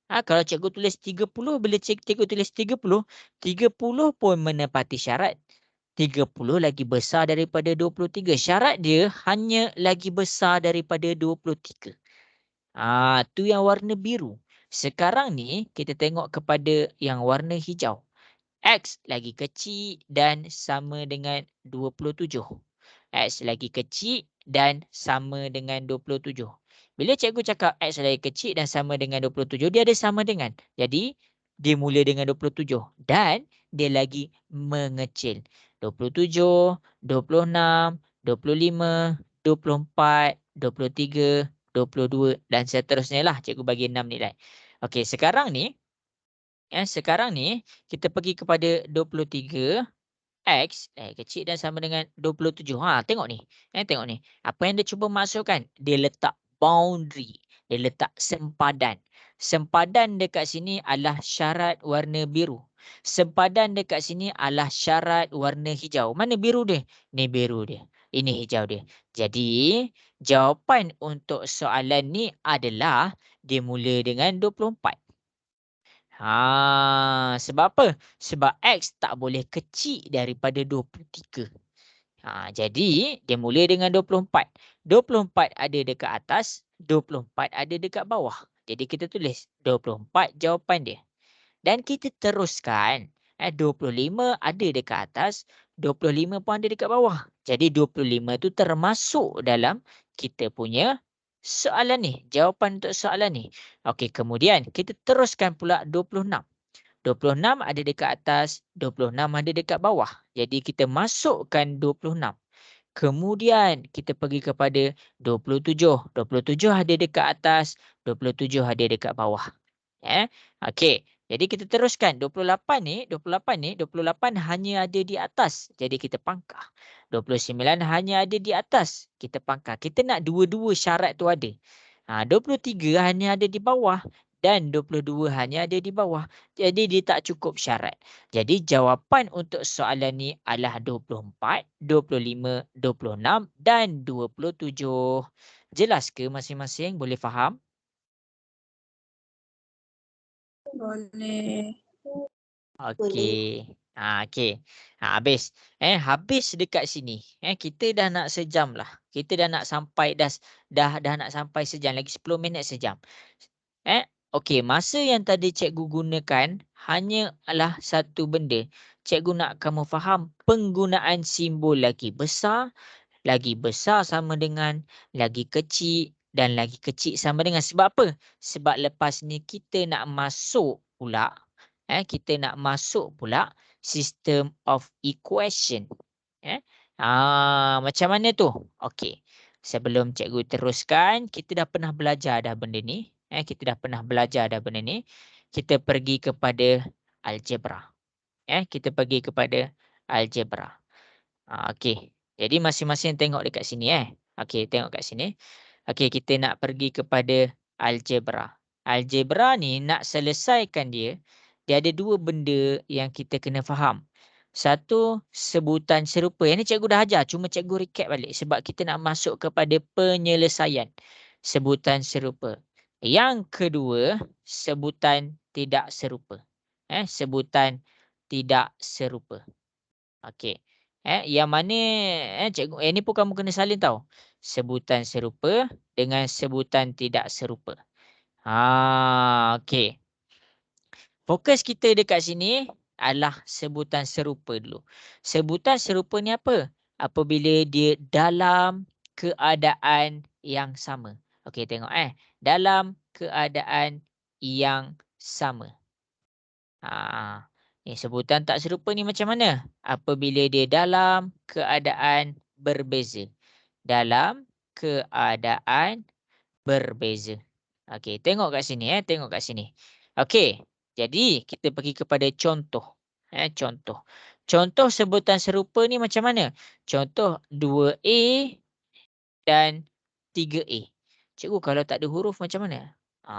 Kalau cikgu tulis 30, bila cikgu tulis 30, 30 pun menepati syarat. 30 lagi besar daripada 23. Syarat dia hanya lagi besar daripada 23. Tu yang warna biru. Sekarang ni kita tengok kepada yang warna hijau. X lagi kecil dan sama dengan 27. X lagi kecil dan sama dengan 27. Bila cikgu cakap X lagi kecil dan sama dengan 27, dia ada sama dengan. Jadi, dia mula dengan 27 dan dia lagi mengecil. 27, 26, 25, 24, 23, 22 dan seterusnya lah. Cikgu bagi 6 nilai. Okey, sekarang ni kita pergi kepada 23. X kecil dan sama dengan 27. Tengok ni. Tengok ni. Apa yang dia cuba masukkan? Dia letak boundary. Dia letak sempadan. Sempadan dekat sini adalah syarat warna biru. Sempadan dekat sini adalah syarat warna hijau. Mana biru dia? Ni biru dia. Ini hijau dia. Jadi, jawapan untuk soalan ni adalah dia mula dengan 24. Sebab apa? Sebab X tak boleh kecil daripada 23. Jadi dia mula dengan 24. 24 ada dekat atas, 24 ada dekat bawah. Jadi kita tulis 24 jawapan dia. Dan kita teruskan. 25 ada dekat atas, 25 pun ada dekat bawah. Jadi 25 tu termasuk dalam kita punya soalan ni. Jawapan untuk soalan ni. Okey, kemudian kita teruskan pula 26. 26 ada dekat atas, 26 ada dekat bawah. Jadi kita masukkan 26. Kemudian kita pergi kepada 27. 27 ada dekat atas, 27 ada dekat bawah. Okey. Jadi kita teruskan 28 hanya ada di atas. Jadi kita pangkah. 29 hanya ada di atas. Kita pangkah. Kita nak dua-dua syarat tu ada. 23 hanya ada di bawah dan 22 hanya ada di bawah. Jadi dia tak cukup syarat. Jadi jawapan untuk soalan ni adalah 24, 25, 26 dan 27. Jelas ke masing-masing? Boleh faham? Boleh. Okey. Okey. Habis. Habis dekat sini. Kita dah nak sejam lah. Kita dah nak sampai dah nak sampai sejam lagi 10 minit sejam. Okey, masa yang tadi cikgu gunakan hanyalah satu benda. Cikgu nak kamu faham penggunaan simbol lagi besar sama dengan, lagi kecil dan lagi kecil sama dengan. Sebab apa? Sebab lepas ni kita nak masuk pula system of equation. Macam mana tu? Okey. Sebelum cikgu teruskan, kita dah pernah belajar dah benda ni. Kita dah pernah belajar dah benda ni. Kita pergi kepada algebra. Kita pergi kepada algebra. Okey. Jadi masing-masing tengok dekat sini. Okey, tengok kat sini. Okey, kita nak pergi kepada algebra. Algebra ni nak selesaikan dia, dia ada dua benda yang kita kena faham. Satu, sebutan serupa. Yang ni cikgu dah ajar, cuma cikgu recap balik sebab kita nak masuk kepada penyelesaian. Sebutan serupa. Yang kedua, sebutan tidak serupa. Sebutan tidak serupa. Okey. Yang mana cikgu ni pun kamu kena salin tau. Sebutan serupa dengan sebutan tidak serupa. Okey. Fokus kita dekat sini adalah sebutan serupa dulu. Sebutan serupa ni apa? Apabila dia dalam keadaan yang sama. Okey, tengok dalam keadaan yang sama. Sebutan tak serupa ni macam mana? Apabila dia dalam keadaan berbeza. Dalam keadaan berbeza. Okey, tengok kat sini tengok kat sini. Okey, jadi kita pergi kepada contoh. Contoh. Contoh sebutan serupa ni macam mana? Contoh 2A dan 3A. Cikgu kalau tak ada huruf macam mana?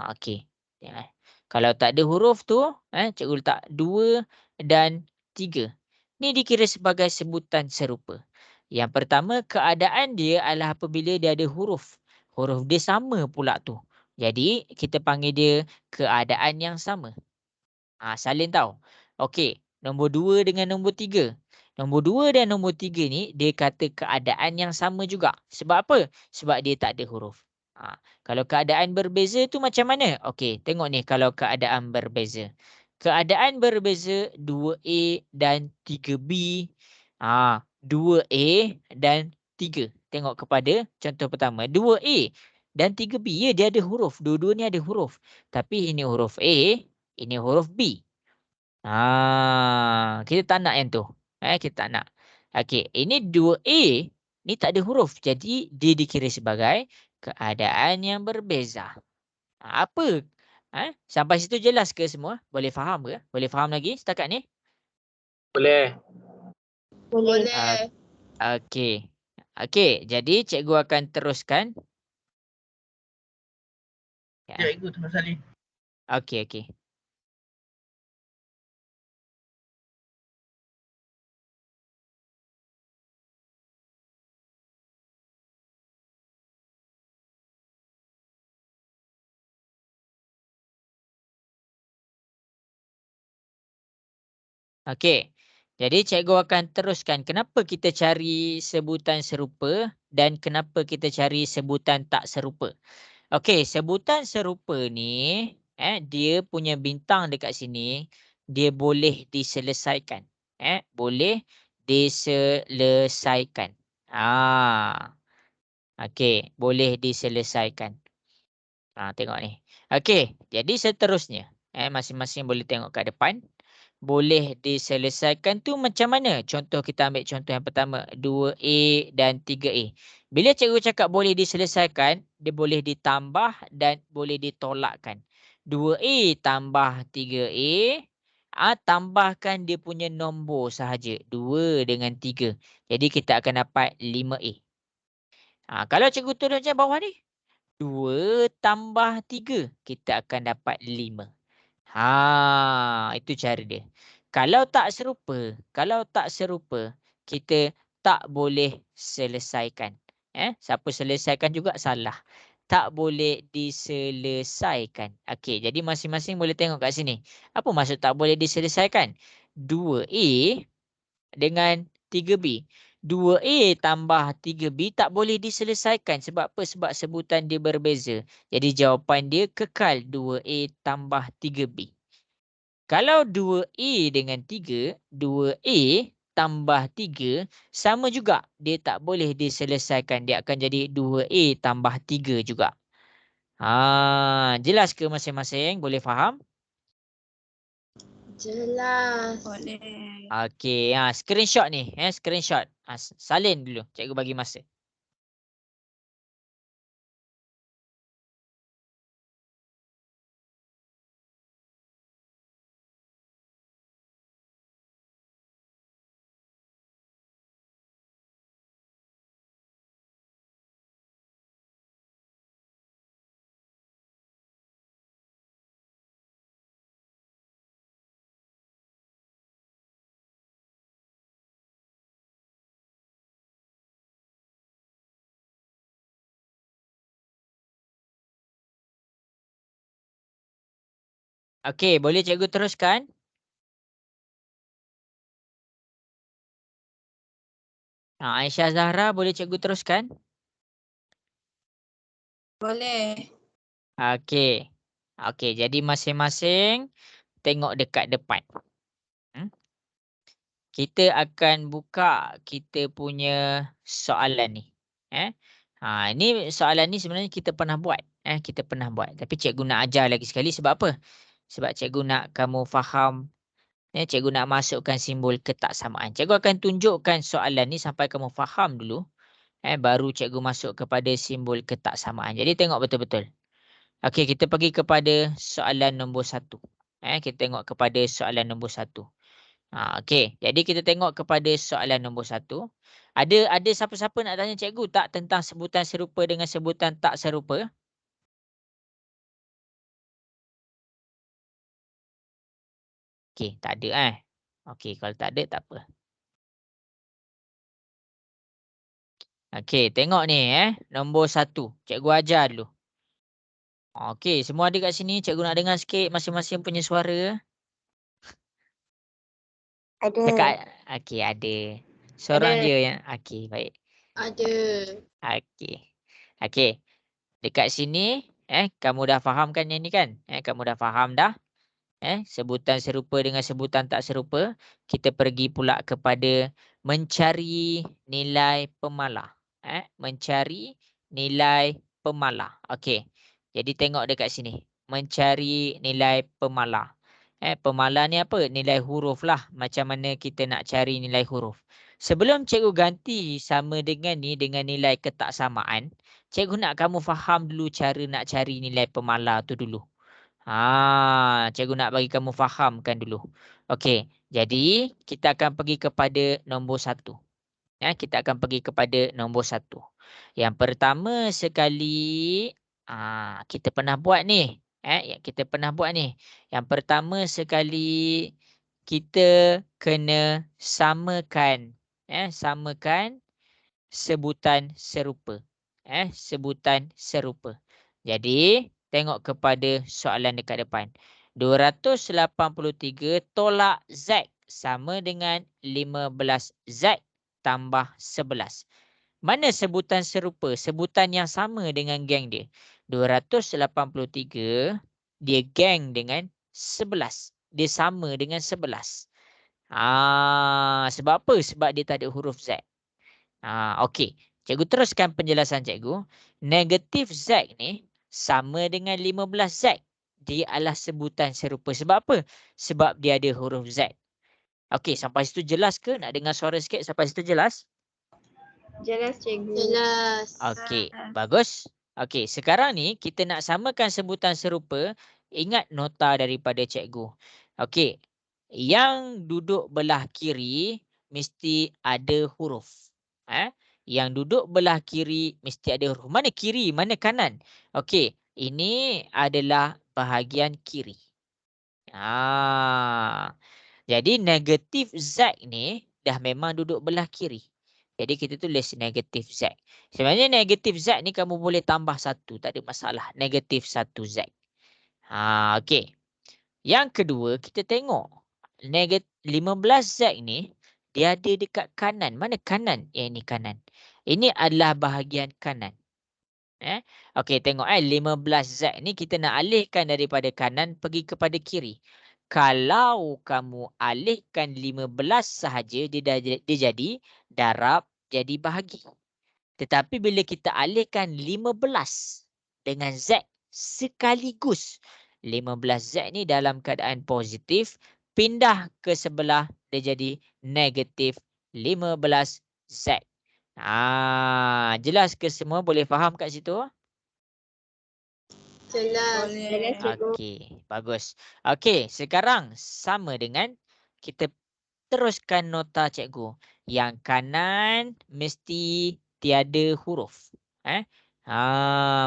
Okey. Tengok Kalau tak ada huruf tu, cikgu letak 2 dan 3. Ni dikira sebagai sebutan serupa. Yang pertama, keadaan dia adalah apabila dia ada huruf. Huruf dia sama pula tu. Jadi, kita panggil dia keadaan yang sama. Salin tau. Okey, nombor 2 dengan nombor 3. Nombor 2 dan nombor 3 ni dia kata keadaan yang sama juga. Sebab apa? Sebab dia tak ada huruf. Kalau keadaan berbeza tu macam mana? Okey, tengok ni kalau keadaan berbeza. Keadaan berbeza 2A dan 3B. 2A dan 3. Tengok kepada contoh pertama. 2A dan 3B. Ya, dia ada huruf. Dua-dua ni ada huruf. Tapi ini huruf A, ini huruf B. Kita tak nak yang tu. Kita tak nak. Okey, ini 2A ni tak ada huruf. Jadi dia dikira sebagai keadaan yang berbeza. Apa? Sampai situ jelas ke semua? Boleh faham ke? Boleh faham lagi setakat ni? Boleh. Boleh. Okey. Okey, jadi cikgu akan teruskan. Cikgu tengah salin. Okey. Okey. Jadi cikgu akan teruskan kenapa kita cari sebutan serupa dan kenapa kita cari sebutan tak serupa. Okey, sebutan serupa ni dia punya bintang dekat sini dia boleh diselesaikan. Boleh diselesaikan. Ah, okey, boleh diselesaikan. Tengok ni. Okey, jadi seterusnya, masing-masing boleh tengok kat depan. Boleh diselesaikan tu macam mana? Contoh kita ambil contoh yang pertama, 2A dan 3A. Bila cikgu cakap boleh diselesaikan, dia boleh ditambah dan boleh ditolakkan. 2A tambah 3A, tambahkan dia punya nombor sahaja, 2 dengan 3. Jadi kita akan dapat 5A. Kalau cikgu tulis macam bawah ni, 2 tambah 3, kita akan dapat 5. Itu cara dia. Kalau tak serupa, kita tak boleh selesaikan. Siapa selesaikan juga salah. Tak boleh diselesaikan. Okey, jadi masing-masing boleh tengok kat sini. Apa maksud tak boleh diselesaikan? 2A dengan 3B. 2A tambah 3B tak boleh diselesaikan. Sebab apa? Sebab sebutan dia berbeza. Jadi jawapan dia kekal 2A tambah 3B. Kalau 2A dengan 3, 2A tambah 3 sama juga. Dia tak boleh diselesaikan. Dia akan jadi 2A tambah 3 juga. Jelas ke masing-masing? Boleh faham? Jelas. Boleh. Okey, screenshot ni, screenshot. Salin dulu, cikgu bagi masa. Okey, boleh cikgu teruskan? Aisyah Zahra, boleh cikgu teruskan? Boleh. Okey. Okey, jadi masing-masing tengok dekat depan. Kita akan buka kita punya soalan ni. Ini soalan ni sebenarnya kita pernah buat. Kita pernah buat. Tapi cikgu nak ajar lagi sekali sebab apa? Sebab cikgu nak kamu faham. Cikgu nak masukkan simbol ketaksamaan. Cikgu akan tunjukkan soalan ni sampai kamu faham dulu. Baru cikgu masuk kepada simbol ketaksamaan. Jadi tengok betul-betul. Okey, kita pergi kepada soalan nombor 1. Kita tengok kepada soalan nombor 1. Okey, jadi kita tengok kepada soalan nombor 1. Ada siapa-siapa nak tanya cikgu tak tentang sebutan serupa dengan sebutan tak serupa? Okey, tak ada Okey, kalau tak ada tak apa. Okey, tengok ni nombor 1. Cikgu ajar dulu. Okey, semua ada kat sini. Cikgu nak dengar sikit masing-masing punya suara. Ada. Dekat okey, ada. Seorang Ada. je yang okey, baik. Ada. Okey. Okey. Dekat sini kamu dah faham kan yang ni kan? Kamu dah faham dah? Sebutan serupa dengan sebutan tak serupa. Kita pergi pula kepada mencari nilai pemalah. Mencari nilai pemalah. Okey. Jadi tengok dekat sini. Mencari nilai pemalah. Pemalah ni apa? Nilai huruf lah. Macam mana kita nak cari nilai huruf. Sebelum cikgu ganti sama dengan ni dengan nilai ketaksamaan, cikgu nak kamu faham dulu cara nak cari nilai pemalah tu dulu. Cikgu nak bagi kamu fahamkan dulu. Okey, jadi kita akan pergi kepada nombor 1. Kita akan pergi kepada nombor 1. Yang pertama sekali, kita pernah buat ni. Kita pernah buat ni. Yang pertama sekali, kita kena samakan. Samakan sebutan serupa. Sebutan serupa. Jadi, tengok kepada soalan dekat depan. 283 tolak Z sama dengan 15Z tambah 11. Mana sebutan serupa? Sebutan yang sama dengan geng dia. 283 dia geng dengan 11. Dia sama dengan 11. Sebab apa? Sebab dia tak ada huruf Z. Okey. Cikgu teruskan penjelasan cikgu. Negatif Z ni sama dengan 15Z. Dia adalah sebutan serupa. Sebab apa? Sebab dia ada huruf Z. Okey, sampai situ jelas ke? Nak dengar suara sikit sampai situ jelas? Jelas, cikgu. Jelas. Okey, bagus. Okey, sekarang ni kita nak samakan sebutan serupa. Ingat nota daripada cikgu. Okey, yang duduk belah kiri mesti ada huruf. Yang duduk belah kiri mesti ada huruf. Mana kiri, mana kanan? Okey, ini adalah bahagian kiri. Jadi negatif Z ni dah memang duduk belah kiri. Jadi kita tulis negatif Z. Sebenarnya negatif Z ni kamu boleh tambah 1. Tak ada masalah. Negatif 1Z. Okey. Yang kedua, kita tengok. 15Z ni, dia ada dekat kanan. Mana kanan? Ini kanan. Ini adalah bahagian kanan. Okey, tengok 15Z ni kita nak alihkan daripada kanan pergi kepada kiri. Kalau kamu alihkan 15 sahaja, dia jadi darab, jadi bahagi. Tetapi bila kita alihkan 15 dengan Z sekaligus, 15Z ni dalam keadaan positif, pindah ke sebelah, dia jadi negatif 15Z. Jelas ke semua? Boleh faham kat situ? Jelas. Boleh. Jelas, cikgu. Okey, bagus. Okey, sekarang sama dengan kita teruskan nota cikgu. Yang kanan mesti tiada huruf.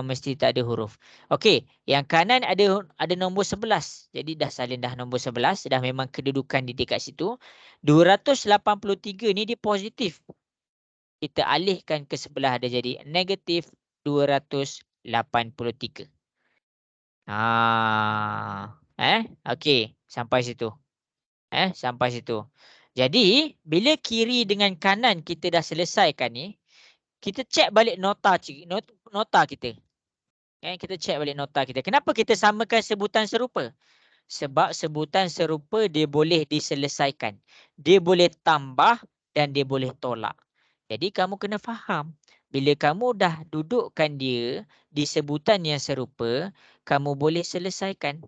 Mesti tak ada huruf. Okey, yang kanan ada nombor 11. Jadi dah salin dah nombor 11, dah memang kedudukan dia dekat situ. 283 ni dia positif. Kita alihkan ke sebelah, dia jadi negatif 283. Okey, sampai situ. Sampai situ. Jadi, bila kiri dengan kanan kita dah selesaikan ni, kita cek balik nota kita. Kita cek balik nota kita. Kenapa kita samakan sebutan serupa? Sebab sebutan serupa dia boleh diselesaikan. Dia boleh tambah dan dia boleh tolak. Jadi kamu kena faham. Bila kamu dah dudukkan dia di sebutan yang serupa, kamu boleh selesaikan.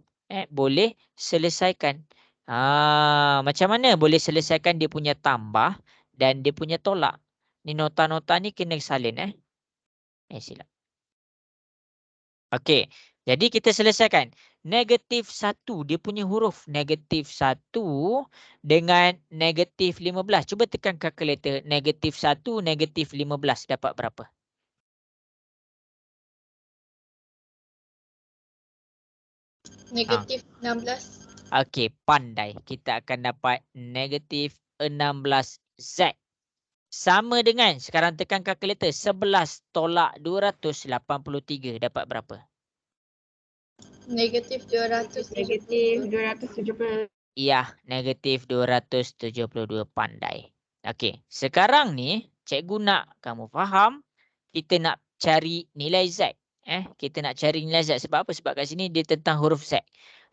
Boleh selesaikan. Macam mana boleh selesaikan dia punya tambah dan dia punya tolak? Ni nota-nota ni kena salin. Silap. Okey. Jadi kita selesaikan. Negatif 1 dia punya huruf. Negatif 1 dengan negatif 15. Cuba tekan kalkulator. Negatif 1, negatif 15 dapat berapa? Negatif 16. Okey, pandai. Kita akan dapat negatif 16Z. Sama dengan, sekarang tekan kalkulator. 11 tolak 283 dapat berapa? Negatif 200. Negatif 270. Ya, negatif 272. Pandai. Okey, sekarang ni cikgu nak kamu faham, kita nak cari nilai Z. Kita nak cari nilai Z. Sebab apa? Sebab kat sini dia tentang huruf Z.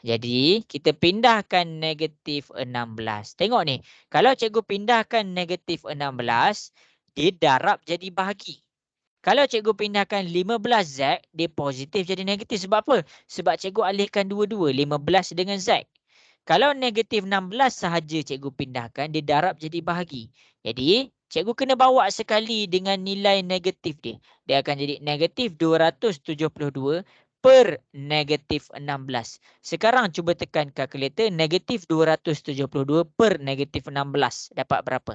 Jadi, kita pindahkan negatif 16. Tengok ni, kalau cikgu pindahkan negatif 16, dia darab jadi bahagi. Kalau cikgu pindahkan 15Z, dia positif jadi negatif. Sebab apa? Sebab cikgu alihkan dua-dua, 15 dengan Z. Kalau negatif 16 sahaja cikgu pindahkan, dia darab jadi bahagi. Jadi, cikgu kena bawa sekali dengan nilai negatif dia. Dia akan jadi negatif 272 per negatif 16. Sekarang cuba tekan kalkulator, negatif 272 per negatif 16. Dapat berapa?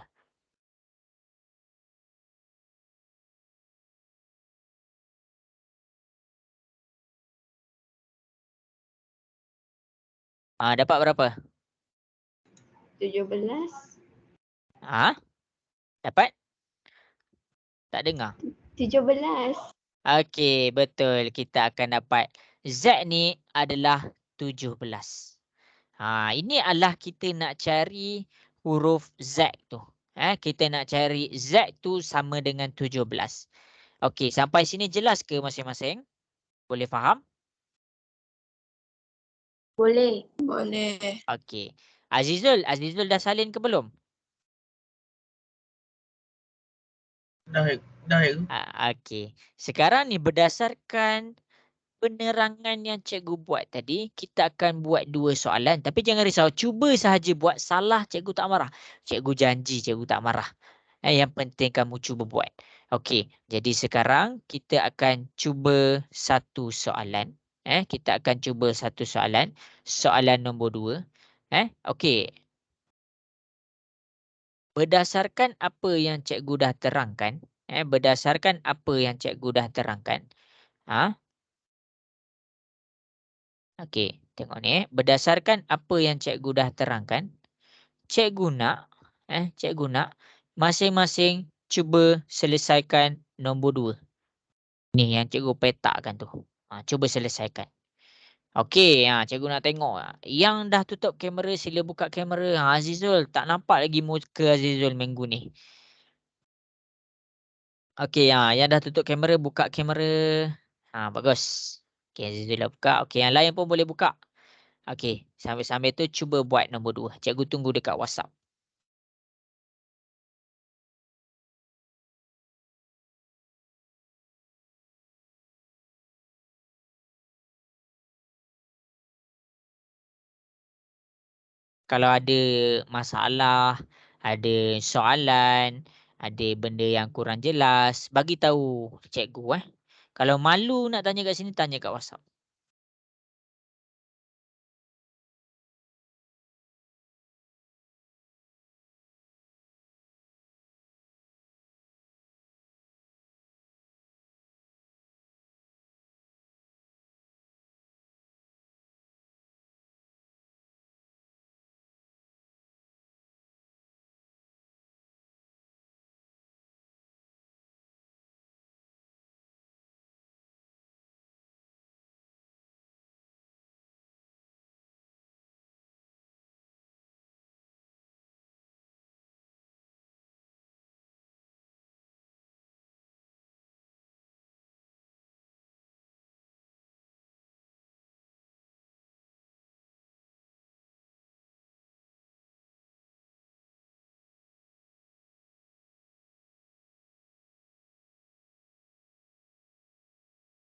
Dapat berapa? 17. Dapat? Tak dengar? 17. Okey, betul. Kita akan dapat Z ni adalah 17. Ini adalah kita nak cari huruf Z tu. Kita nak cari Z tu sama dengan 17. Okey, sampai sini jelas ke masing-masing? Boleh faham? Boleh. Boleh. Okey. Azizul dah salin ke belum? Dah ya. Okey. Sekarang ni berdasarkan penerangan yang cikgu buat tadi, kita akan buat 2 soalan. Tapi jangan risau, cuba sahaja buat salah, cikgu tak marah. Cikgu janji cikgu tak marah. Yang penting kamu cuba buat. Okey, jadi sekarang kita akan cuba satu soalan. Kita akan cuba satu soalan. Soalan nombor 2. Okey. Berdasarkan apa yang cikgu dah terangkan, berdasarkan apa yang cikgu dah terangkan. Okey, tengok ni. Berdasarkan apa yang cikgu dah terangkan, cikgu nak masing-masing cuba selesaikan nombor 2. Ni yang cikgu petakkan tu. Cuba selesaikan. Okey, cikgu nak tengok. Yang dah tutup kamera sila buka kamera. Azizul, tak nampak lagi muka Azizul minggu ni. Okey, yang dah tutup kamera buka kamera. Bagus. Okey, Azizul dah buka. Okey, yang lain pun boleh buka. Okey, sambil-sambil tu cuba buat nombor 2. Cikgu tunggu dekat WhatsApp. Kalau ada masalah, ada soalan, ada benda yang kurang jelas, bagi tahu cikgu. Kalau malu nak tanya kat sini, tanya kat WhatsApp.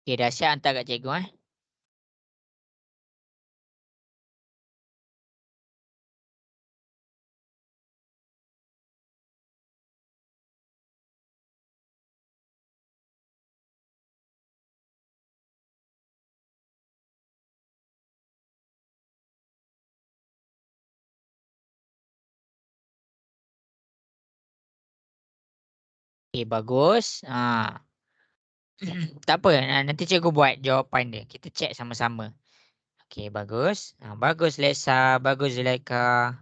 Okey, dahsyat hantar kat cikgu. Okey, bagus. Tak apa, nanti cikgu buat jawapan dia. Kita check sama-sama. Okey, bagus. Bagus Lesa, bagus Zulaika.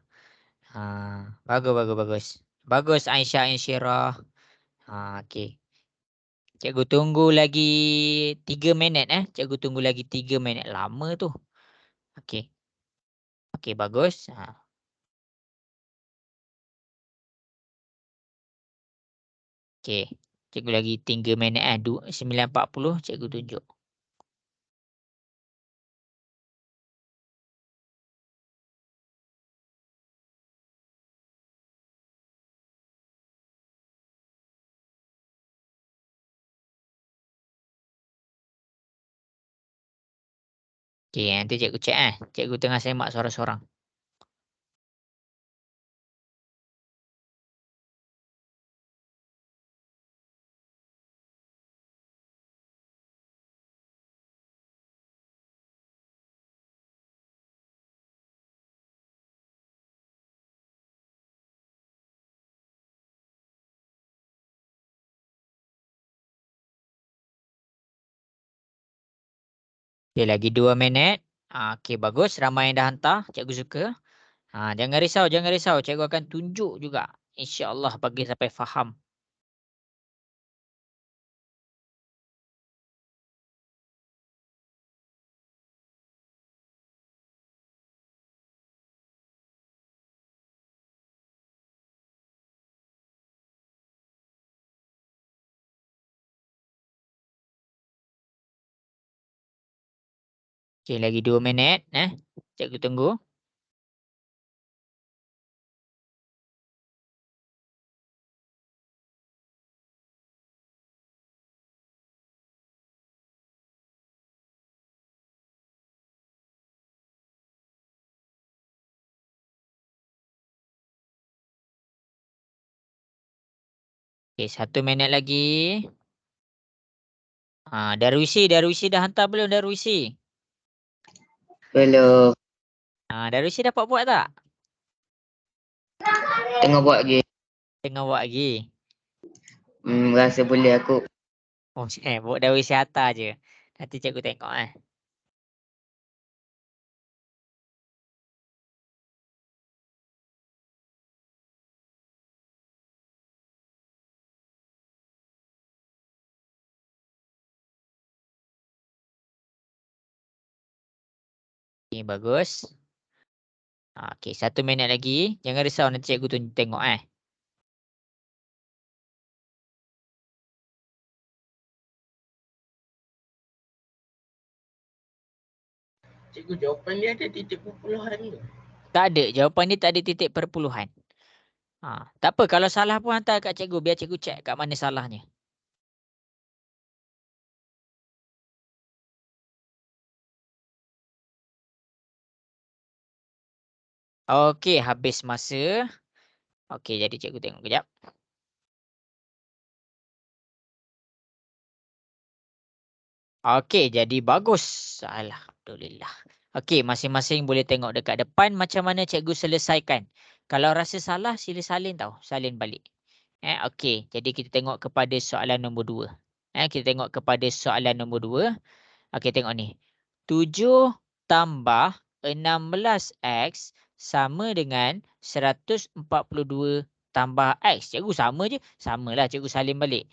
Bagus, bagus, bagus. Bagus Aisyah Insyirah. Okey. Cikgu tunggu lagi 3 minit. Cikgu tunggu lagi 3 minit. Lama tu. Okey. Okey, bagus. Okey. Cikgu lagi 3 minit. 9.40 cikgu tunjuk. Okey, nanti cikgu check. Cikgu tengah semak seorang-seorang. Okey, lagi 2 minit. Okey, bagus. Ramai yang dah hantar. Cikgu suka. Jangan risau, jangan risau. Cikgu akan tunjuk juga. InsyaAllah bagi sampai faham. Okey, lagi 2 minit. Cikgu tunggu. Okey, 1 minit lagi. Darwisi dah hantar belum Darwisi? Belum. Darwisi dapat buat tak? Tengah buat lagi. Tengah buat lagi. Rasa boleh aku. Oh, buat Darwisi hantar je. Nanti cikgu tengok Okey, bagus. Okey, 1 minit lagi. Jangan risau nanti cikgu tengok Cikgu, jawapan dia ada titik perpuluhan ke? Tak ada. Jawapan dia tak ada titik perpuluhan. Tak apa. Kalau salah pun hantar kat cikgu. Biar cikgu check kat mana salahnya. Okey, habis masa. Okey, jadi cikgu tengok kejap. Okey, jadi bagus. Alhamdulillah. Okey, masing-masing boleh tengok dekat depan macam mana cikgu selesaikan. Kalau rasa salah, sila salin tau. Salin balik. Okey, jadi kita tengok kepada soalan nombor 2. Kita tengok kepada soalan nombor 2. Okey, tengok ni. 7 tambah 16X sama dengan 142 tambah X. Cikgu sama je. Samalah cikgu salin balik.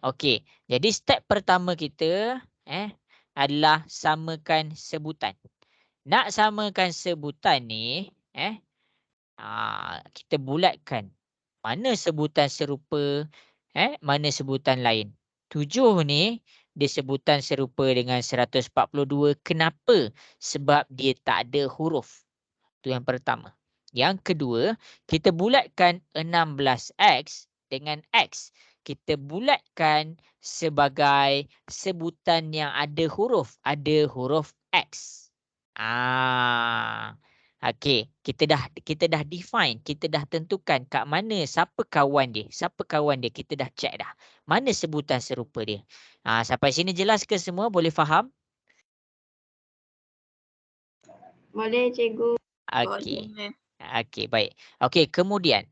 Okey, jadi step pertama kita adalah samakan sebutan. Nak samakan sebutan ni, kita bulatkan. Mana sebutan serupa, mana sebutan lain. 7 ni dia sebutan serupa dengan 142. Kenapa? Sebab dia tak ada huruf. Itu yang pertama. Yang kedua, kita bulatkan 16X dengan X. Kita bulatkan sebagai sebutan yang ada huruf. Ada huruf X. Okey, kita dah define, kita dah tentukan kat mana siapa kawan dia. Siapa kawan dia, kita dah check dah. Mana sebutan serupa dia. Sampai sini jelas ke semua? Boleh faham? Boleh cikgu. Okey. Boleh. Okey, baik. Okey, kemudian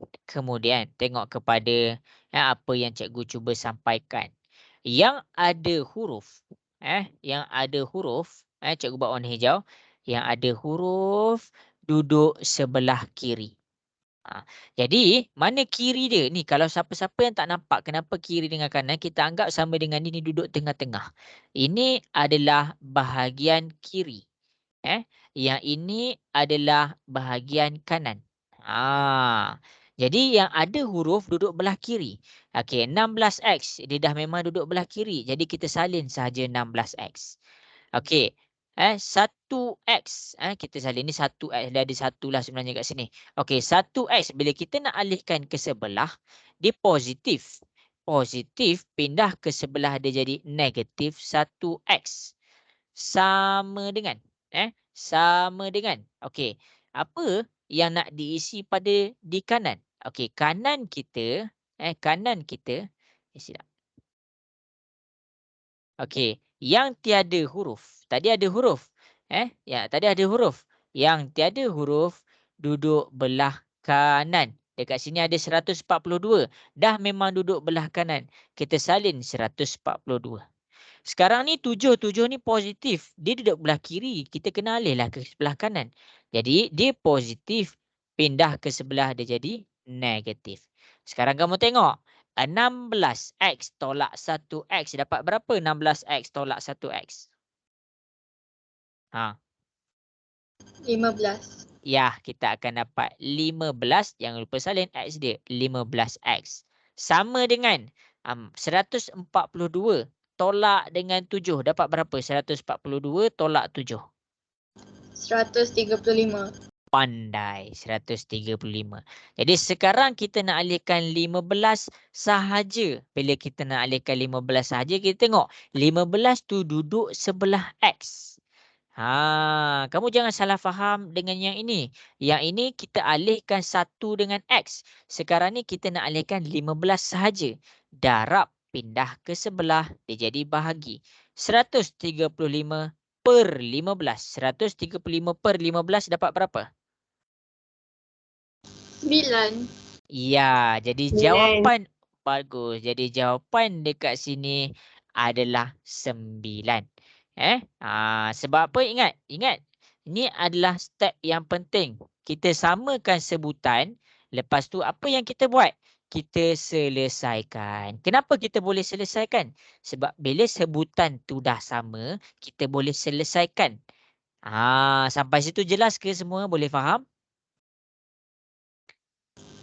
tengok kepada apa yang cikgu cuba sampaikan. Yang ada huruf, cikgu buat warna hijau. Yang ada huruf duduk sebelah kiri. Jadi, mana kiri dia? Ni kalau siapa-siapa yang tak nampak kenapa kiri dengan kanan, kita anggap sama dengan ini duduk tengah-tengah. Ini adalah bahagian kiri. Yang ini adalah bahagian kanan. Jadi yang ada huruf duduk belah kiri. Okey, 16X dia dah memang duduk belah kiri. Jadi kita salin sahaja 16X. Okey. 1X. Kita salin ni 1X. Dia ada 1 lah sebenarnya kat sini. Okey, 1X bila kita nak alihkan ke sebelah, dia positif. Positif pindah ke sebelah dia jadi negatif 1X. Sama dengan. Sama dengan. Okey. Apa yang nak diisi pada di kanan? Okey, kanan kita. Isi tak? Okey, yang tiada huruf. Tadi ada huruf. Tadi ada huruf. Yang tiada huruf duduk belah kanan. Dekat sini ada 142. Dah memang duduk belah kanan. Kita salin 142. Sekarang ni 7 ni positif. Dia duduk belah kiri. Kita kena alihlah ke sebelah kanan. Jadi dia positif. Pindah ke sebelah dia jadi negatif. Sekarang kamu tengok. 16X tolak 1X. Dapat berapa 16X tolak 1X? 15. Ya, kita akan dapat 15. Jangan lupa salin X dia. 15X. Sama dengan 142 tolak dengan 7. Dapat berapa? 142 tolak 7. 135. Pandai, 135. Jadi sekarang kita nak alihkan 15 sahaja. Bila kita nak alihkan 15 sahaja, kita tengok 15 tu duduk sebelah X. Kamu jangan salah faham dengan yang ini. Yang ini kita alihkan 1 dengan X. Sekarang ni kita nak alihkan 15 sahaja. Darab pindah ke sebelah, dia jadi bahagi. 135 per 15. 135 per 15 dapat berapa? 9. Ya, jadi Sembilan. jawapan bagus. Jadi jawapan dekat sini adalah 9. Sebab apa? Ingat. Ini adalah step yang penting. Kita samakan sebutan. Lepas tu apa yang kita buat? Kita selesaikan. Kenapa kita boleh selesaikan? Sebab bila sebutan tu dah sama, kita boleh selesaikan. Sampai situ jelas ke semua? Boleh faham?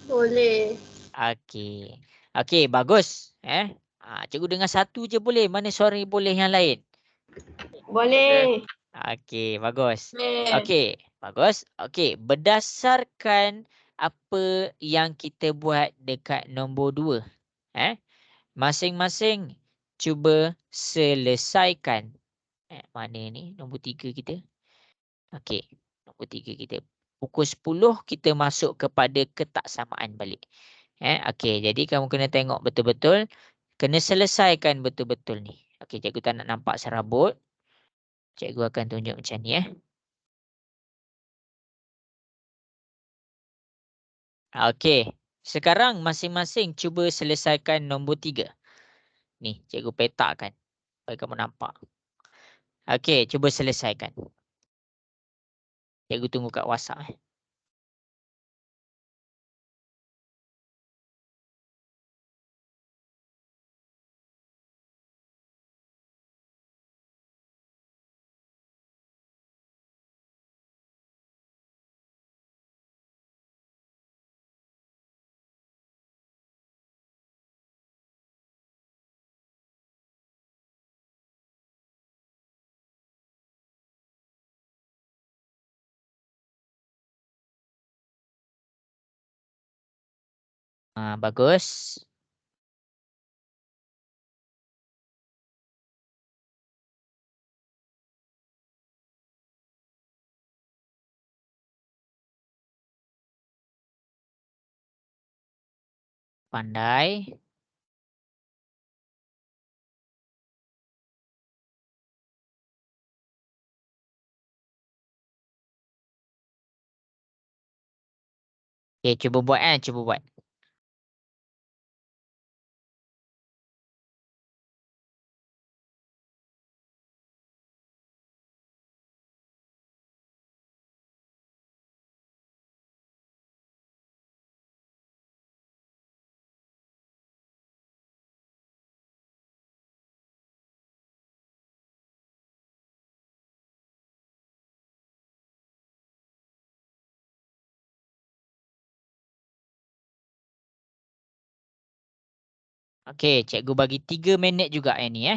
Boleh. Okey. Okey, bagus. Cikgu dengar satu je boleh. Mana suara boleh yang lain? Boleh. Okey, bagus. Boleh. Okey, bagus. Okey, berdasarkan apa yang kita buat dekat nombor 2. Masing-masing cuba selesaikan. Mana ni nombor 3 kita? Okey, nombor 3 kita. Pukul 10 kita masuk kepada ketaksamaan balik. Okey, jadi kamu kena tengok betul-betul. Kena selesaikan betul-betul ni. Okey, cikgu tak nak nampak serabut. Cikgu akan tunjuk macam ni. Okey, sekarang masing-masing cuba selesaikan nombor 3. Ni, cikgu petakkan. Bagi kamu nampak. Okey, cuba selesaikan. Cikgu tunggu kat WhatsApp. Bagus. Pandai. Okey, cuba buat cuba buat. Okey, cikgu bagi 3 minit juga yang ni.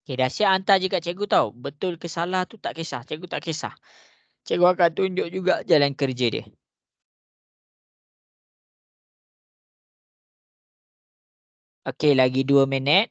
Okey, dahsyat hantar je kat cikgu tau. Betul ke salah tu tak kisah. Cikgu tak kisah. Cikgu akan tunjuk juga jalan kerja dia. Okey, lagi 2 minit.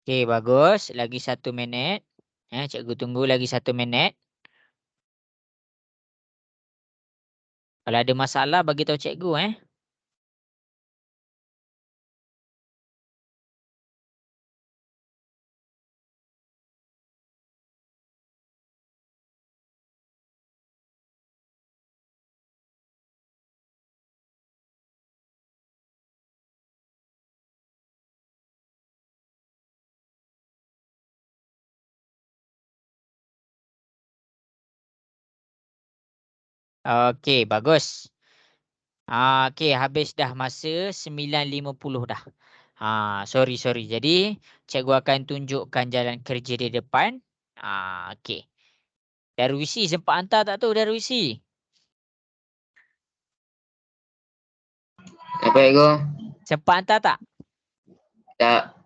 Okey, bagus. Lagi 1 minit. Cikgu tunggu lagi 1 minit. Kalau ada masalah bagi tahu cikgu Okey, bagus. Okey, habis dah masa 9.50 dah. Sorry. Jadi, cikgu akan tunjukkan jalan kerja di depan. Okey. Darwisi sempat hantar tak tu Darwisi? Apa cikgu? Sempat hantar tak? Tak.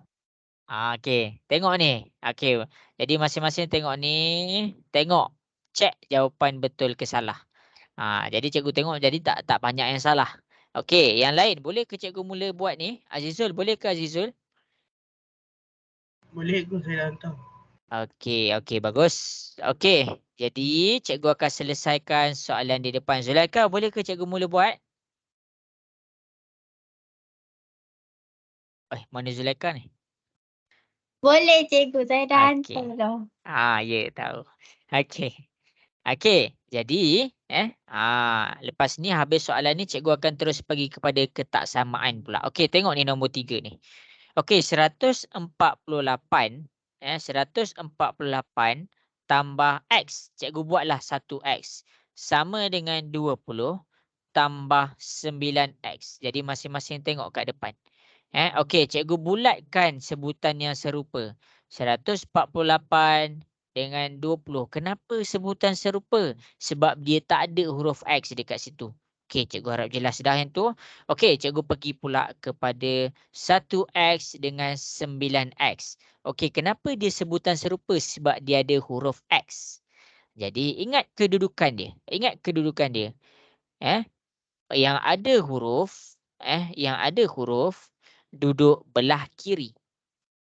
Okey, tengok ni. Okey. Jadi masing-masing tengok ni. Tengok. Cek jawapan betul ke salah. Jadi cikgu tengok jadi tak banyak yang salah. Okey, yang lain boleh ke cikgu mula buat ni? Azizul, boleh ke Azizul? Boleh cikgu, saya dah hantar. Okey, bagus. Okey, jadi cikgu akan selesaikan soalan di depan. Zulaika, boleh ke cikgu mula buat? Mana Zulaika ni? Boleh cikgu, saya dah Okey. hantar dah. Ya, tahu. Okey, jadi lepas ni habis soalan ni cikgu akan terus pergi kepada ketaksamaan pula. Okey, tengok ni nombor 3 ni. Okey, 148 148 tambah X. Cikgu buatlah 1X. Sama dengan 20 tambah 9X. Jadi masing-masing tengok kat depan. Okey, cikgu bulatkan sebutan yang serupa. 148 dengan 20. Kenapa sebutan serupa? Sebab dia tak ada huruf X dekat situ. Okey, cikgu harap jelas dah yang tu. Okey, cikgu pergi pula kepada 1X dengan 9X. Okey, kenapa dia sebutan serupa? Sebab dia ada huruf X. Jadi, ingat kedudukan dia. Yang ada huruf duduk belah kiri.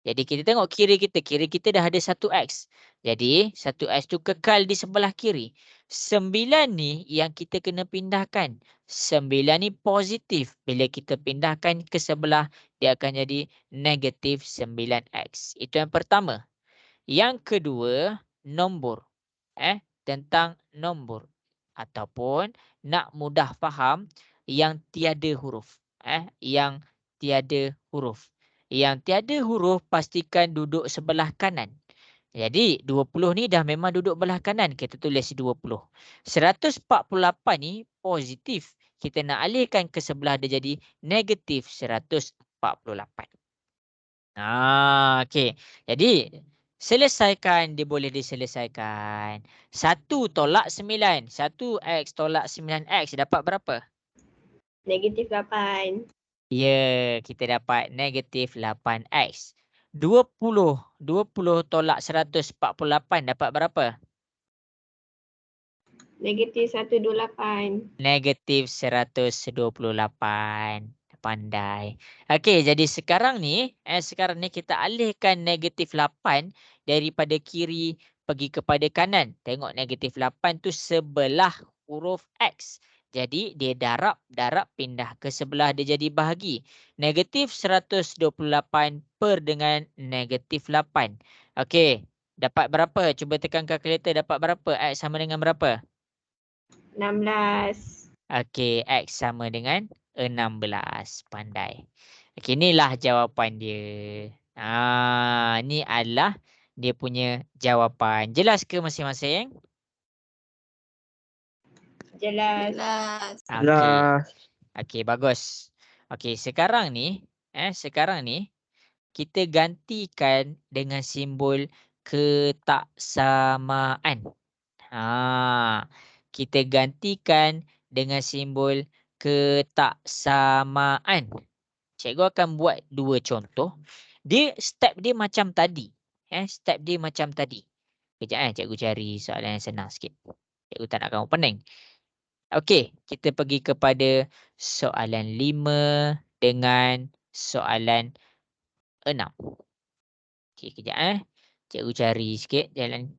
Jadi kita tengok kiri kita dah ada 1X. Jadi 1X tu kekal di sebelah kiri. 9 ni yang kita kena pindahkan. 9 ni positif. Bila kita pindahkan ke sebelah, dia akan jadi negatif 9X. Itu yang pertama. Yang kedua, nombor. Tentang nombor. Ataupun nak mudah faham yang tiada huruf. Yang tiada huruf. Yang tiada huruf pastikan duduk sebelah kanan. Jadi 20 ni dah memang duduk belah kanan. Kita tulis 20. 148 ni positif. Kita nak alihkan ke sebelah dia jadi negatif 148. Okey. Jadi selesaikan, dia boleh diselesaikan. 1 tolak 9. 1X tolak 9X dapat berapa? Negatif 8. Ya, kita dapat negatif 8X. 20 tolak 148 dapat berapa? Negatif 128. Negatif 128. Pandai. Okey, jadi sekarang ni kita alihkan negatif 8 daripada kiri pergi kepada kanan. Tengok negatif 8 tu sebelah huruf X. Jadi dia darab pindah ke sebelah, dia jadi bahagi. Negatif 128 per dengan negatif 8. Okey, dapat berapa? Cuba tekan kalkulator, dapat berapa? X sama dengan berapa? 16. Okey, X sama dengan 16. Pandai. Okey, inilah jawapan dia. Ni adalah dia punya jawapan. Jelas ke masing-masing? Jelas. Jelas. Okey. Okey, bagus. Okey, sekarang ni kita gantikan dengan simbol ketaksamaan. Kita gantikan dengan simbol ketaksamaan. Cikgu akan buat 2 contoh. Step dia macam tadi. Kejap cikgu cari soalan yang senang sikit. Cikgu tak nak kamu pening. Okey, kita pergi kepada soalan 5 dengan soalan 6. Okey, kejap Cikgu cari sikit jalan.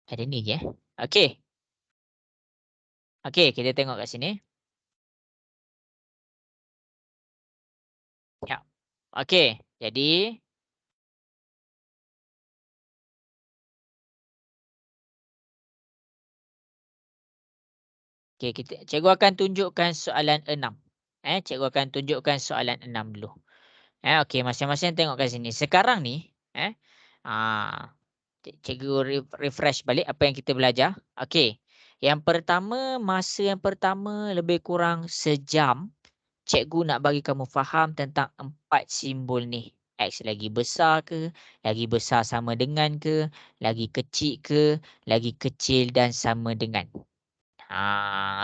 Ada ni je Okey. Okey, kita tengok kat sini. Ya. Okey, jadi cikgu akan tunjukkan soalan 6. Cikgu akan tunjukkan soalan 6 dulu. Okey, masing-masing tengok kat sini. Sekarang ni, cikgu refresh balik apa yang kita belajar. Okey. Yang pertama, masa yang pertama lebih kurang sejam, cikgu nak bagi kamu faham tentang 4 simbol ni. X lagi besar ke, lagi besar sama dengan ke, lagi kecil ke, lagi kecil dan sama dengan.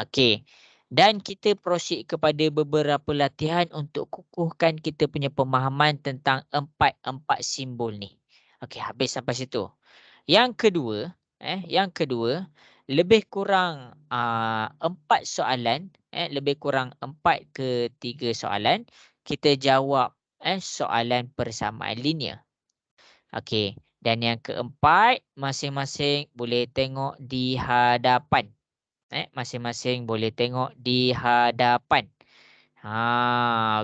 Okey. Dan kita proceed kepada beberapa latihan untuk kukuhkan kita punya pemahaman tentang 4 simbol ni. Okey, habis sampai situ. Yang kedua, lebih kurang 4 soalan, lebih kurang 4 ke 3 soalan, kita jawab soalan persamaan linear. Okey, dan yang keempat, masing-masing boleh tengok di hadapan. Masing-masing boleh tengok di hadapan.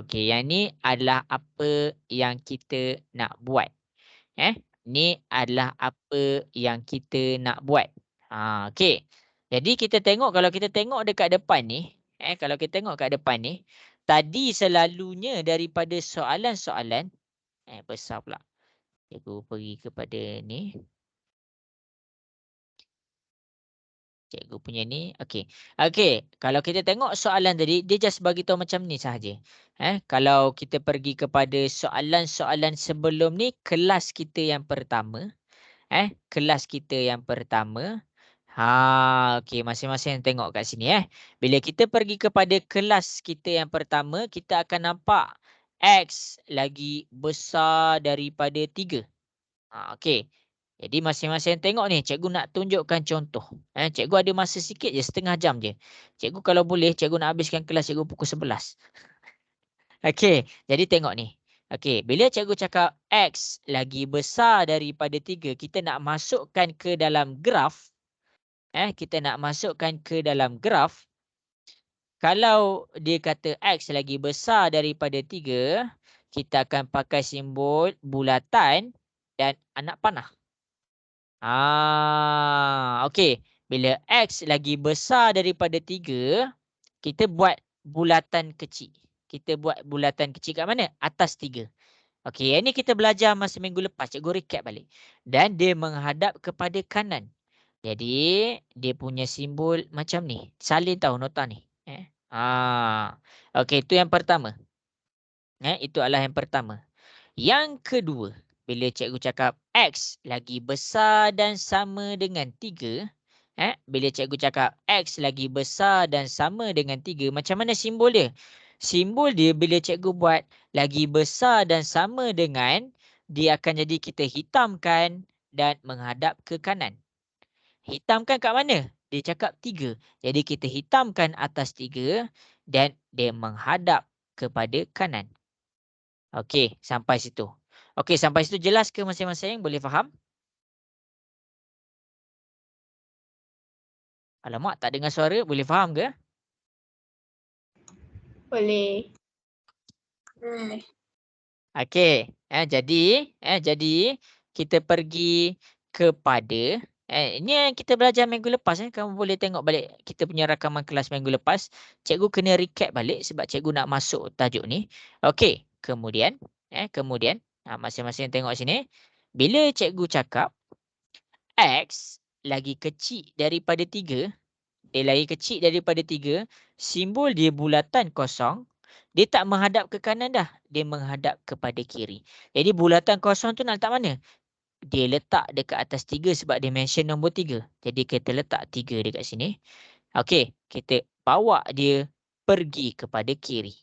Okey, yang ni adalah apa yang kita nak buat. Ni adalah apa yang kita nak buat. Okey. Jadi kita tengok, kalau kita tengok dekat depan ni, kalau kita tengok kat depan ni, tadi selalunya daripada soalan-soalan, besar pula. Cikgu pergi kepada ni. Cikgu punya ni. Okey. Okey, kalau kita tengok soalan tadi, dia just bagi tahu macam ni sahaja. Kalau kita pergi kepada soalan-soalan sebelum ni, kelas kita yang pertama. Kelas kita yang pertama. Okey, masing-masing tengok kat sini Bila kita pergi kepada kelas kita yang pertama, kita akan nampak X lagi besar daripada 3. Okey. Jadi masing-masing tengok ni, cikgu nak tunjukkan contoh. Cikgu ada masa sikit je, setengah jam je. Cikgu kalau boleh, cikgu nak habiskan kelas cikgu pukul 11. Okey, jadi tengok ni. Okey, bila cikgu cakap X lagi besar daripada 3, kita nak masukkan ke dalam graf. Kita nak masukkan ke dalam graf. Kalau dia kata X lagi besar daripada 3, kita akan pakai simbol bulatan dan anak panah. Okey. Bila X lagi besar daripada 3, kita buat bulatan kecil. Kita buat bulatan kecil kat mana? Atas 3. Okey, yang ni kita belajar masa minggu lepas. Cikgu recap balik. Dan dia menghadap kepada kanan. Jadi, dia punya simbol macam ni. Salin tahu nota ni. Okey, itu yang pertama. Itu adalah yang pertama. Yang kedua, bila cikgu cakap X lagi besar dan sama dengan 3, bila cikgu cakap X lagi besar dan sama dengan 3, macam mana simbol dia? Simbol dia bila cikgu buat lagi besar dan sama dengan, dia akan jadi kita hitamkan dan menghadap ke kanan. Hitamkan kat mana? Dia cakap 3. Jadi kita hitamkan atas 3 dan dia menghadap kepada kanan. Okey, sampai situ. Okey, sampai situ jelas ke masing-masing? Boleh faham? Alamak, tak dengar suara. Boleh faham ke? Boleh. Okey, jadi kita pergi kepada ini yang kita belajar minggu lepas kamu boleh tengok balik kita punya rakaman kelas minggu lepas. Cikgu kena recap balik sebab cikgu nak masuk tajuk ni. Okey, kemudian masing-masing tengok sini. Bila cikgu cakap X lagi kecil daripada 3, dia lagi kecil daripada 3, simbol dia bulatan kosong. Dia tak menghadap ke kanan dah. Dia menghadap kepada kiri. Jadi bulatan kosong tu nak letak mana? Dia letak dekat atas 3 sebab dia mention nombor 3. Jadi kita letak 3 dekat sini. Okey, kita bawa dia pergi kepada kiri.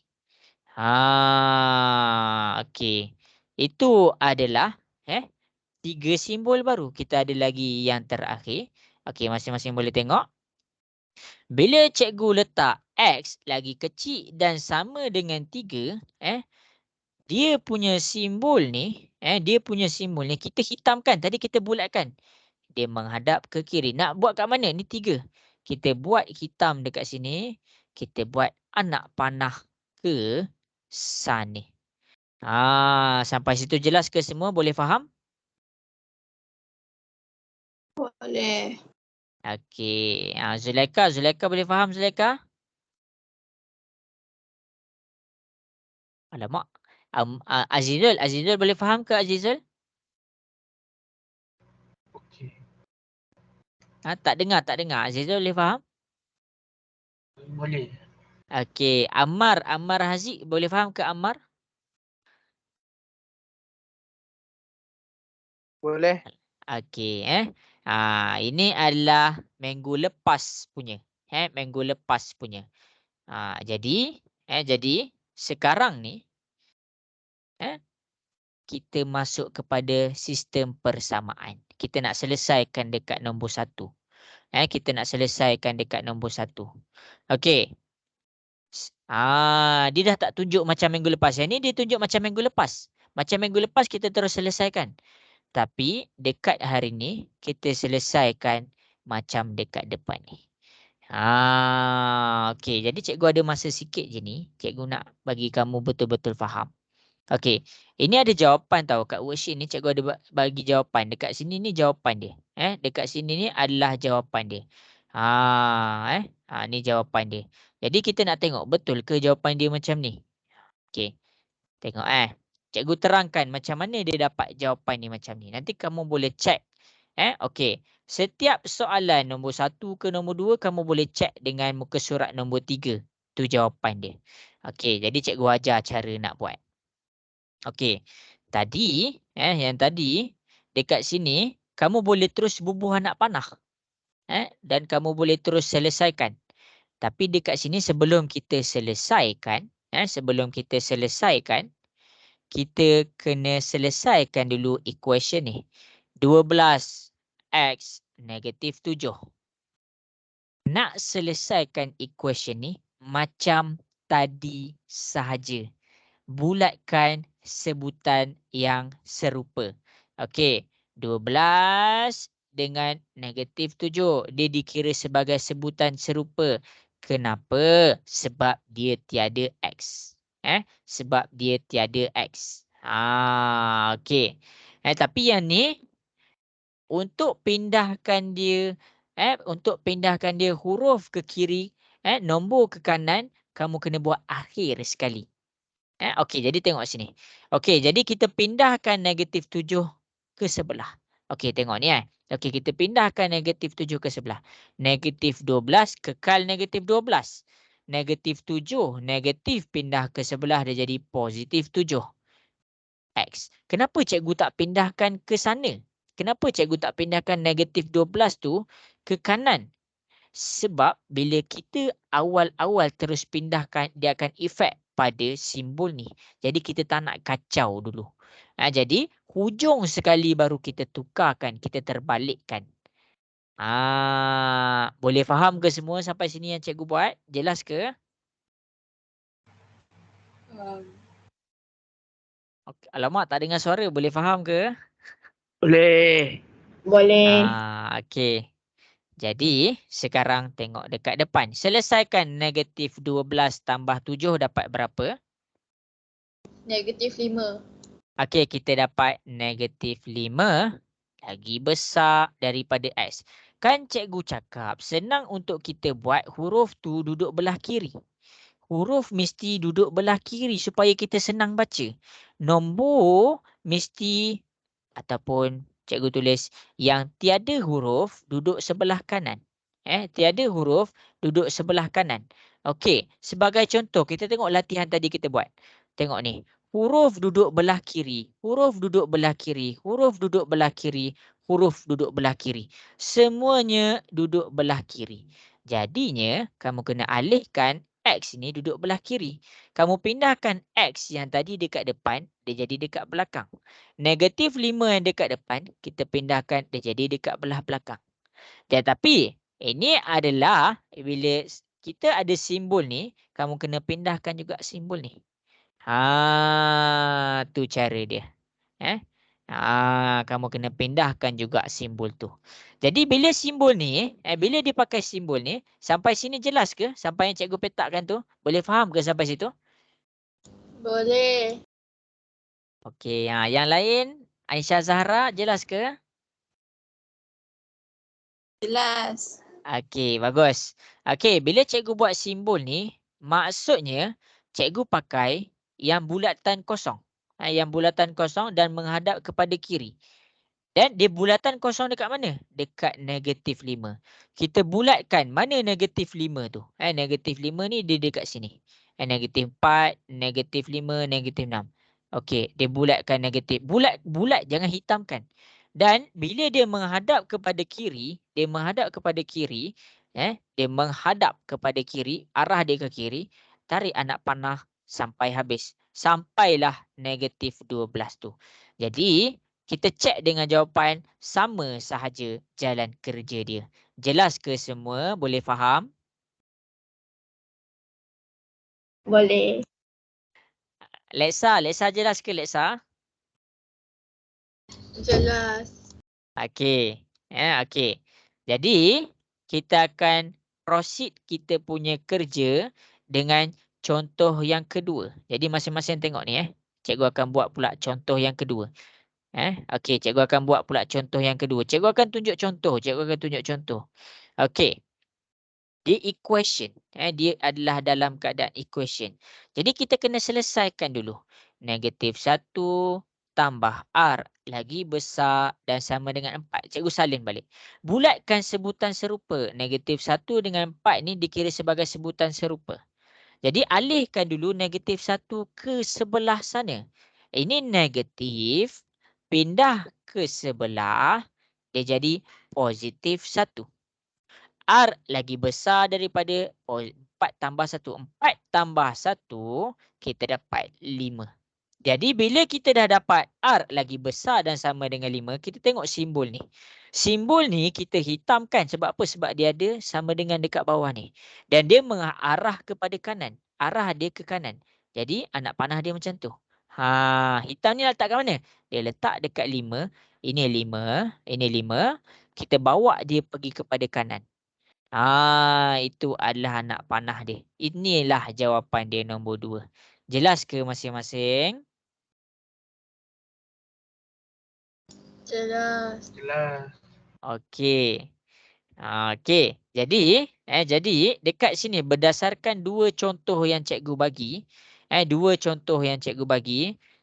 Okey. Itu adalah 3 simbol baru. Kita ada lagi yang terakhir. Okey, masing-masing boleh tengok. Bila cikgu letak X lagi kecil dan sama dengan 3, dia punya simbol ni, dia punya simbol ni kita hitamkan. Tadi kita bulatkan. Dia menghadap ke kiri. Nak buat kat mana? Ni 3. Kita buat hitam dekat sini. Kita buat anak panah ke sana. Sampai situ jelas ke semua? Boleh faham? Boleh. Okey. Zulaika boleh faham Zulaika? Alamak. Azizul boleh faham ke Azizul? Okey. Tak dengar. Azizul boleh faham? Boleh. Okey. Ammar Haziq boleh faham ke Ammar? Boleh. Okey. Ini adalah minggu lepas punya. Minggu lepas punya. Jadi sekarang ni kita masuk kepada sistem persamaan. Kita nak selesaikan dekat nombor 1. Kita nak selesaikan dekat nombor 1. Okey. Dia dah tak tunjuk macam minggu lepas. Yang ni dia tunjuk macam minggu lepas. Macam minggu lepas kita terus selesaikan. Tapi dekat hari ni kita selesaikan macam dekat depan ni. Okey. Jadi cikgu ada masa sikit je ni. Cikgu nak bagi kamu betul-betul faham. Okey. Ini ada jawapan tau. Kat worksheet ni cikgu ada bagi jawapan. Dekat sini ni jawapan dia. Dekat sini ni adalah jawapan dia. Ni jawapan dia. Jadi kita nak tengok betul ke jawapan dia macam ni. Okey. Tengok Cikgu terangkan macam mana dia dapat jawapan ni macam ni. Nanti kamu boleh cek. Okey. Setiap soalan nombor 1 ke nombor 2 kamu boleh cek dengan muka surat nombor 3. Tu jawapan dia. Okey, jadi cikgu ajar cara nak buat. Okey. Tadi yang tadi dekat sini kamu boleh terus bubuh anak panah. Dan kamu boleh terus selesaikan. Tapi dekat sini sebelum kita selesaikan, kita kena selesaikan dulu equation ni. 12x negatif 7. Nak selesaikan equation ni macam tadi sahaja. Bulatkan sebutan yang serupa. Okey, 12 dengan negatif 7. Dia dikira sebagai sebutan serupa. Kenapa? Sebab dia tiada X. Sebab dia tiada X. Okey. Tapi yang ni untuk pindahkan dia huruf ke kiri, nombor ke kanan, kamu kena buat akhir sekali. Okey, jadi tengok sini. Okey, jadi kita pindahkan negatif 7 ke sebelah. Okey, tengok ni Okey, kita pindahkan negatif 7 ke sebelah. Negatif 12 kekal negatif 12. Negatif 7, negatif pindah ke sebelah dia jadi positif 7. X. Kenapa cikgu tak pindahkan ke sana? Kenapa cikgu tak pindahkan negatif 12 tu ke kanan? Sebab bila kita awal-awal terus pindahkan, dia akan efek pada simbol ni. Jadi kita tak nak kacau dulu. Jadi hujung sekali baru kita tukarkan, kita terbalikkan. Boleh faham ke semua sampai sini yang cikgu buat? Jelas ke? Alamak, tak dengar suara. Boleh faham ke? Boleh. Boleh. Okey. Jadi, sekarang tengok dekat depan. Selesaikan negatif 12 tambah 7 dapat berapa? Negatif 5. Okey, kita dapat negatif 5 lagi besar daripada X. Kan cikgu cakap senang untuk kita buat huruf tu duduk belah kiri. Huruf mesti duduk belah kiri supaya kita senang baca. Nombor mesti ataupun cikgu tulis yang tiada huruf duduk sebelah kanan. Tiada huruf duduk sebelah kanan. Okey, sebagai contoh kita tengok latihan tadi kita buat. Tengok ni. Huruf duduk belah kiri, huruf duduk belah kiri, huruf duduk belah kiri, huruf duduk belah kiri. Semuanya duduk belah kiri. Jadinya kamu kena alihkan X ni duduk belah kiri. Kamu pindahkan X yang tadi dekat depan, dia jadi dekat belakang. Negatif 5 yang dekat depan, kita pindahkan dia jadi dekat belah belakang. Tetapi ini adalah bila kita ada simbol ni, kamu kena pindahkan juga simbol ni. Tu cara dia. Kamu kena pindahkan juga simbol tu. Jadi bila simbol ni, bila dia pakai simbol ni, sampai sini jelas ke? Sampai yang cikgu petakkan tu? Boleh faham ke sampai situ? Boleh. Okey, yang lain, Aisyah Zahra jelas ke? Jelas. Okey, bagus. Okey, bila cikgu buat simbol ni, maksudnya cikgu pakai yang bulatan kosong. Yang bulatan kosong dan menghadap kepada kiri. Dan dia bulatan kosong dekat mana? Dekat negatif 5. Kita bulatkan mana negatif 5 tu. Negatif 5 ni dia dekat sini. Negatif 4, negatif 5, negatif 6. Okey, dia bulatkan negatif. Bulat jangan hitamkan. Dan bila dia menghadap kepada kiri, dia menghadap kepada kiri, arah dia ke kiri, tarik anak panah sampai habis. Sampailah negatif 12 tu. Jadi, kita cek dengan jawapan sama sahaja jalan kerja dia. Jelas ke semua? Boleh faham? Boleh. Leksa jelas ke Leksa? Jelas. Okey. Okey. Jadi, kita akan proceed kita punya kerja dengan contoh yang kedua. Jadi, masing-masing tengok ni. Cikgu akan buat pula contoh yang kedua. Okey, cikgu akan buat pula contoh yang kedua. Cikgu akan tunjuk contoh. Okey. Dia equation. Dia adalah dalam keadaan equation. Jadi kita kena selesaikan dulu. Negatif 1 tambah R lagi besar dan sama dengan 4. Cikgu salin balik. Bulatkan sebutan serupa. Negatif 1 dengan 4 ni dikira sebagai sebutan serupa. Jadi alihkan dulu negatif 1 ke sebelah sana. Ini negatif. Pindah ke sebelah. Dia jadi positif 1. R lagi besar daripada 4 tambah 1. 4 tambah 1, kita dapat 5. Jadi bila kita dah dapat R lagi besar dan sama dengan 5, kita tengok simbol ni. Simbol ni kita hitamkan sebab apa? Sebab dia ada sama dengan dekat bawah ni. Dan dia mengarah kepada kanan. Arah dia ke kanan. Jadi anak panah dia macam tu. Hitam ni letak kat mana? Dia letak dekat 5. Ini 5. Ini 5. Kita bawa dia pergi kepada kanan. Itu adalah anak panah dia. Inilah jawapan dia nombor 2. Jelas ke masing-masing? Jelas. Jelas. Okey. Okey. Jadi dekat sini berdasarkan dua contoh yang cikgu bagi,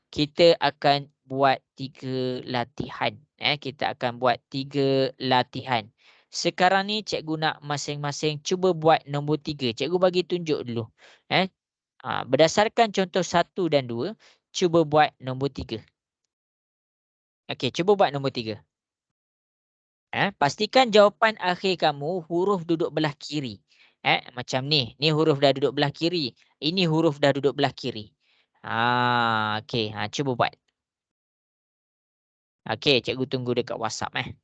kita akan buat 3 latihan. Kita akan buat 3 latihan. Sekarang ni cikgu nak masing-masing cuba buat nombor 3. Cikgu bagi tunjuk dulu. Berdasarkan contoh 1 dan 2, cuba buat nombor 3. Okey, cuba buat nombor 3. Pastikan jawapan akhir kamu huruf duduk belah kiri. Macam ni. Ni huruf dah duduk belah kiri. Ini huruf dah duduk belah kiri. Okey. Cuba buat. Okey, cikgu tunggu dekat WhatsApp.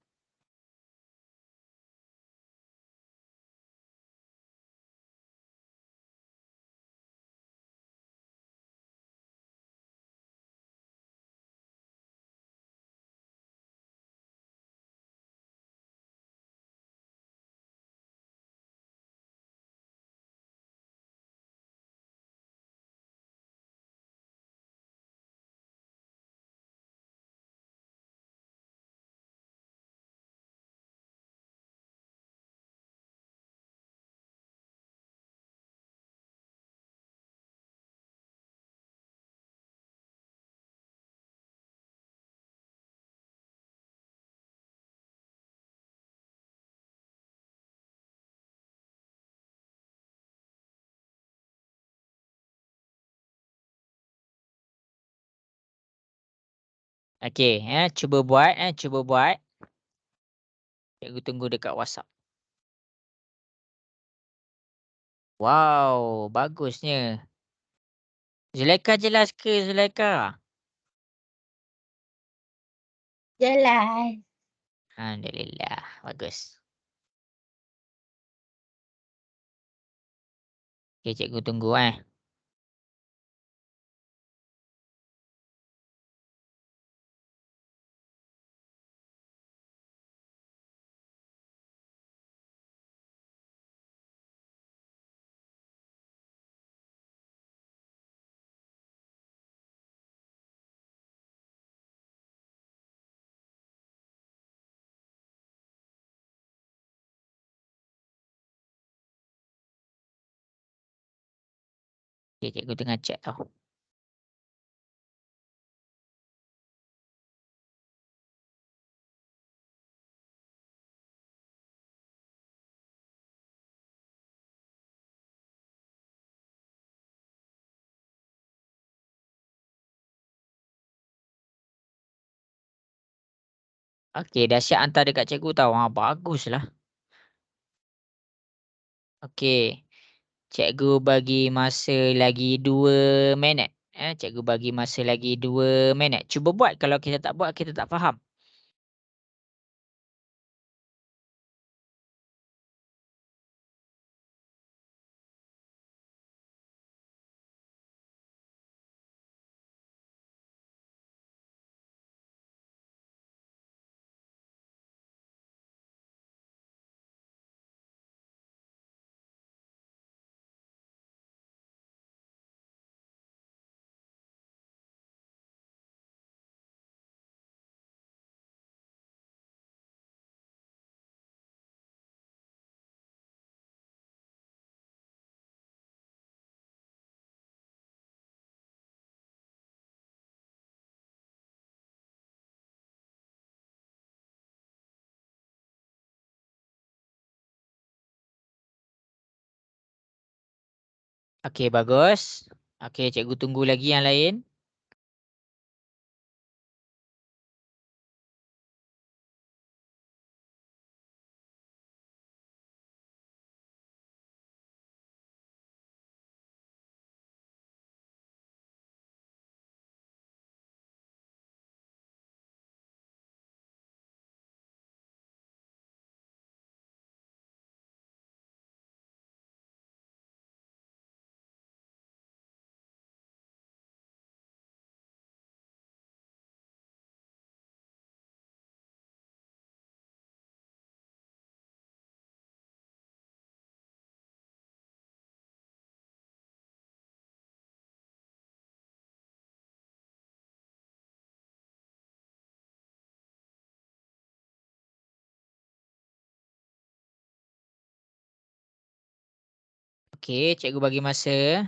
Okey, cuba buat. Cikgu tunggu dekat WhatsApp. Wow, bagusnya. Zulaika jelas ke Zulaika? Jelas. Alhamdulillah, bagus. Okey, cikgu tunggu. Okay, cikgu tengah check tau. Okay, dahsyat hantar dekat cikgu tau. Ha, baguslah. Okay. Cikgu bagi masa lagi 2 minit. Cikgu bagi masa lagi 2 minit. Cuba buat. Kalau kita tak buat, kita tak faham. Okay, bagus. Okay, cikgu tunggu lagi yang lain. Okay, cikgu bagi masa.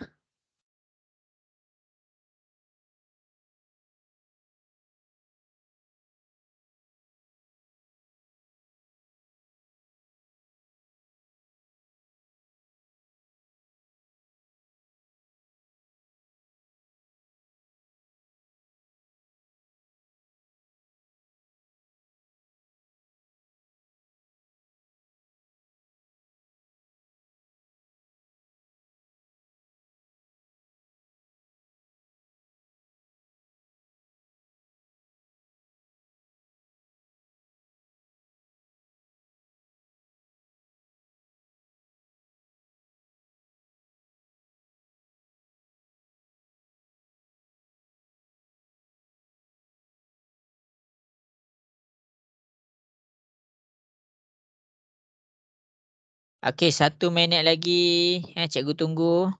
Okay, 1 minit lagi. Cikgu tunggu.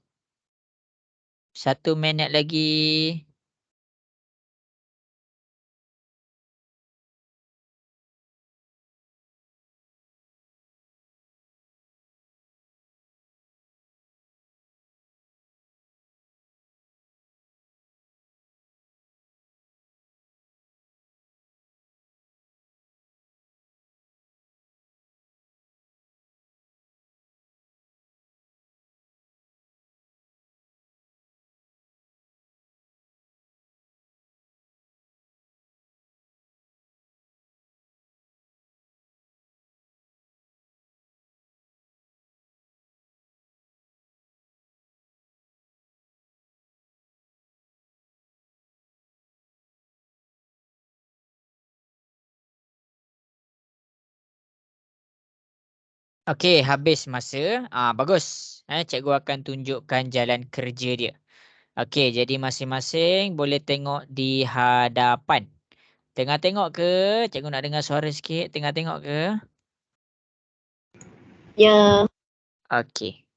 1 minit lagi. Okay, habis masa. Bagus. Cikgu akan tunjukkan jalan kerja dia. Okay, jadi masing-masing boleh tengok di hadapan. Tengah tengok ke? Cikgu nak dengar suara sikit. Tengah tengok ke? Ya. Okay.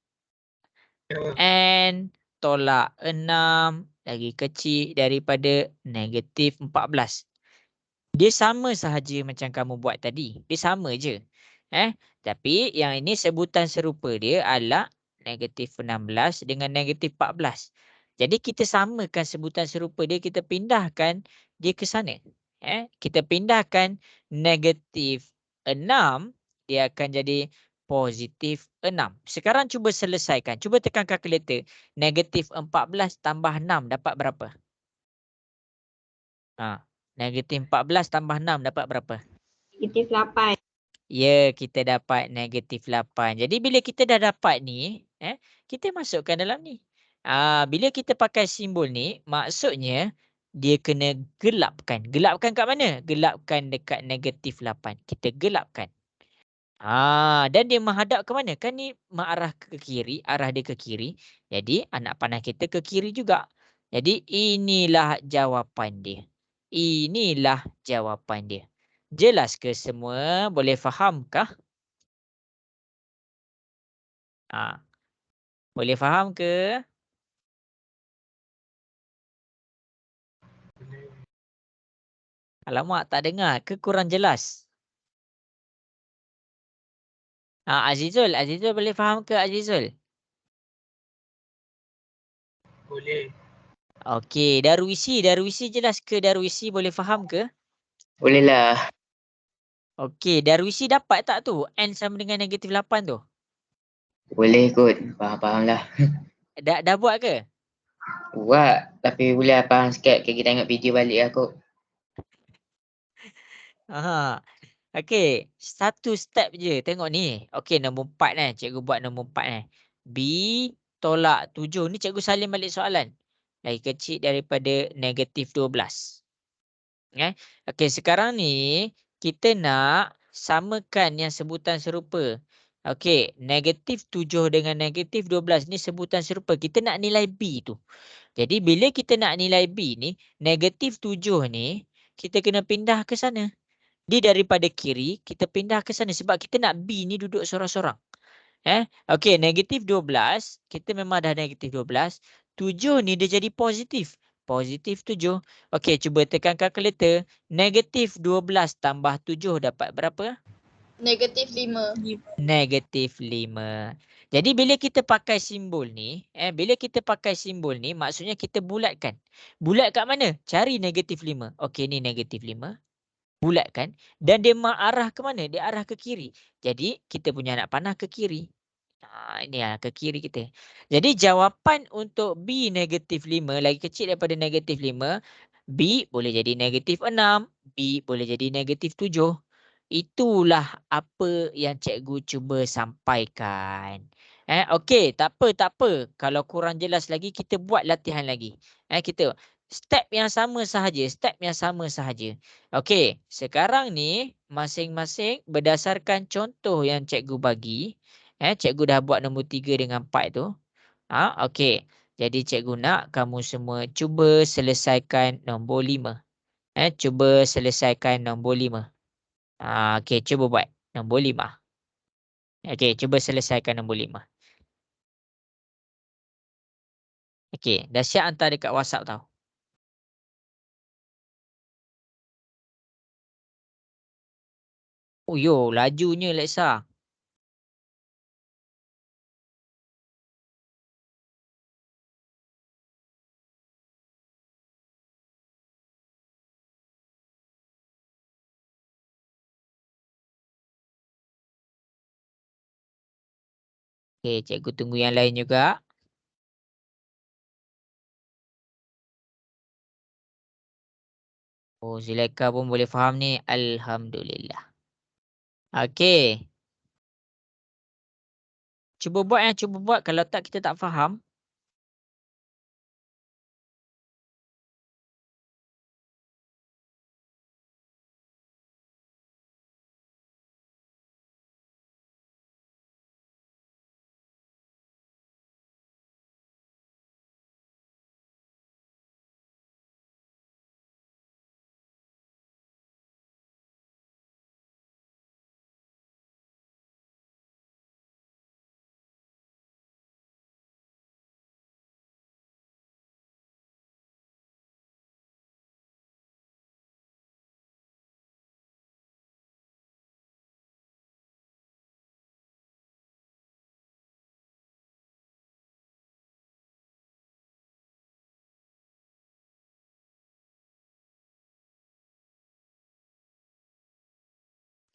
And tolak 6 lagi kecil daripada -14. Dia sama sahaja macam kamu buat tadi. Dia sama je. Tapi yang ini sebutan serupa dia adalah negatif 16 dengan negatif 14. Jadi kita samakan sebutan serupa dia, kita pindahkan dia ke sana. Kita pindahkan negatif 6, dia akan jadi positif 6. Sekarang cuba selesaikan. Cuba tekan kalkulator. Negatif 14 tambah 6 dapat berapa? Negatif 14 tambah 6 dapat berapa? Negatif 8. Ya, kita dapat negatif 8. Jadi bila kita dah dapat ni, kita masukkan dalam ni. Bila kita pakai simbol ni, maksudnya dia kena gelapkan. Gelapkan kat mana? Gelapkan dekat negatif 8. Kita gelapkan. Dan dia menghadap ke mana? Kan ni mengarah ke kiri, arah dia ke kiri. Jadi anak panah kita ke kiri juga. Jadi inilah jawapan dia. Inilah jawapan dia. Jelas ke semua? Boleh fahamkah? Boleh faham ke? Alamak, tak dengar ke kurang jelas? Azizul boleh faham ke Azizul? Boleh. Okey, Darwisi jelas ke Darwisi, boleh faham ke? Boleh lah. Okey, Darwisi dapat tak tu? N sama dengan negatif 8 tu. Boleh kot. Faham-faham lah. Dah buat ke? Buat. Tapi boleh faham sikit. Kita tengok video balik lah kot. Okey, satu step je. Tengok ni. Okey, nombor 4 cikgu buat nombor 4 B tolak 7. Ni cikgu salin balik soalan. Lagi kecil daripada negatif 12. Okey, sekarang ni kita nak samakan yang sebutan serupa. Okey, negatif 7 dengan negatif 12 ni sebutan serupa. Kita nak nilai B tu. Jadi bila kita nak nilai B ni, negatif 7 ni kita kena pindah ke sana. Dia daripada kiri, kita pindah ke sana sebab kita nak B ni duduk sorang-sorang. Okey, negatif 12, kita memang dah negatif 12. 7 ni dia jadi positif. Positif 7. Okey, cuba tekan kalkulator. Negatif 12 tambah 7 dapat berapa? Negatif 5. Negatif 5. Jadi bila kita pakai simbol ni, maksudnya kita bulatkan. Bulat kat mana? Cari negatif 5. Okey, ni negatif 5. Bulatkan. Dan dia arah ke mana? Dia arah ke kiri. Jadi kita punya anak panah ke kiri. Ini ke kiri kita. Jadi jawapan untuk B negatif 5 lagi kecil daripada negatif 5. B boleh jadi negatif 6. B boleh jadi negatif 7. Itulah apa yang cikgu cuba sampaikan. Okey, tak apa. Kalau kurang jelas lagi, kita buat latihan lagi. Kita step yang sama sahaja. Okey, sekarang ni masing-masing berdasarkan contoh yang cikgu bagi. Cikgu dah buat nombor 3 dengan 4 tu. Okey. Jadi cikgu nak kamu semua cuba selesaikan nombor 5. Cuba selesaikan nombor 5. Okey, cuba buat nombor 5. Okey, cuba selesaikan nombor 5. Okey, dah siap hantar dekat WhatsApp tau. Oh yo, lajunya Lexa. Okey, cikgu tunggu yang lain juga. Oh, Zulaika pun boleh faham ni. Alhamdulillah. Okey. Cuba buat. Kalau tak, kita tak faham.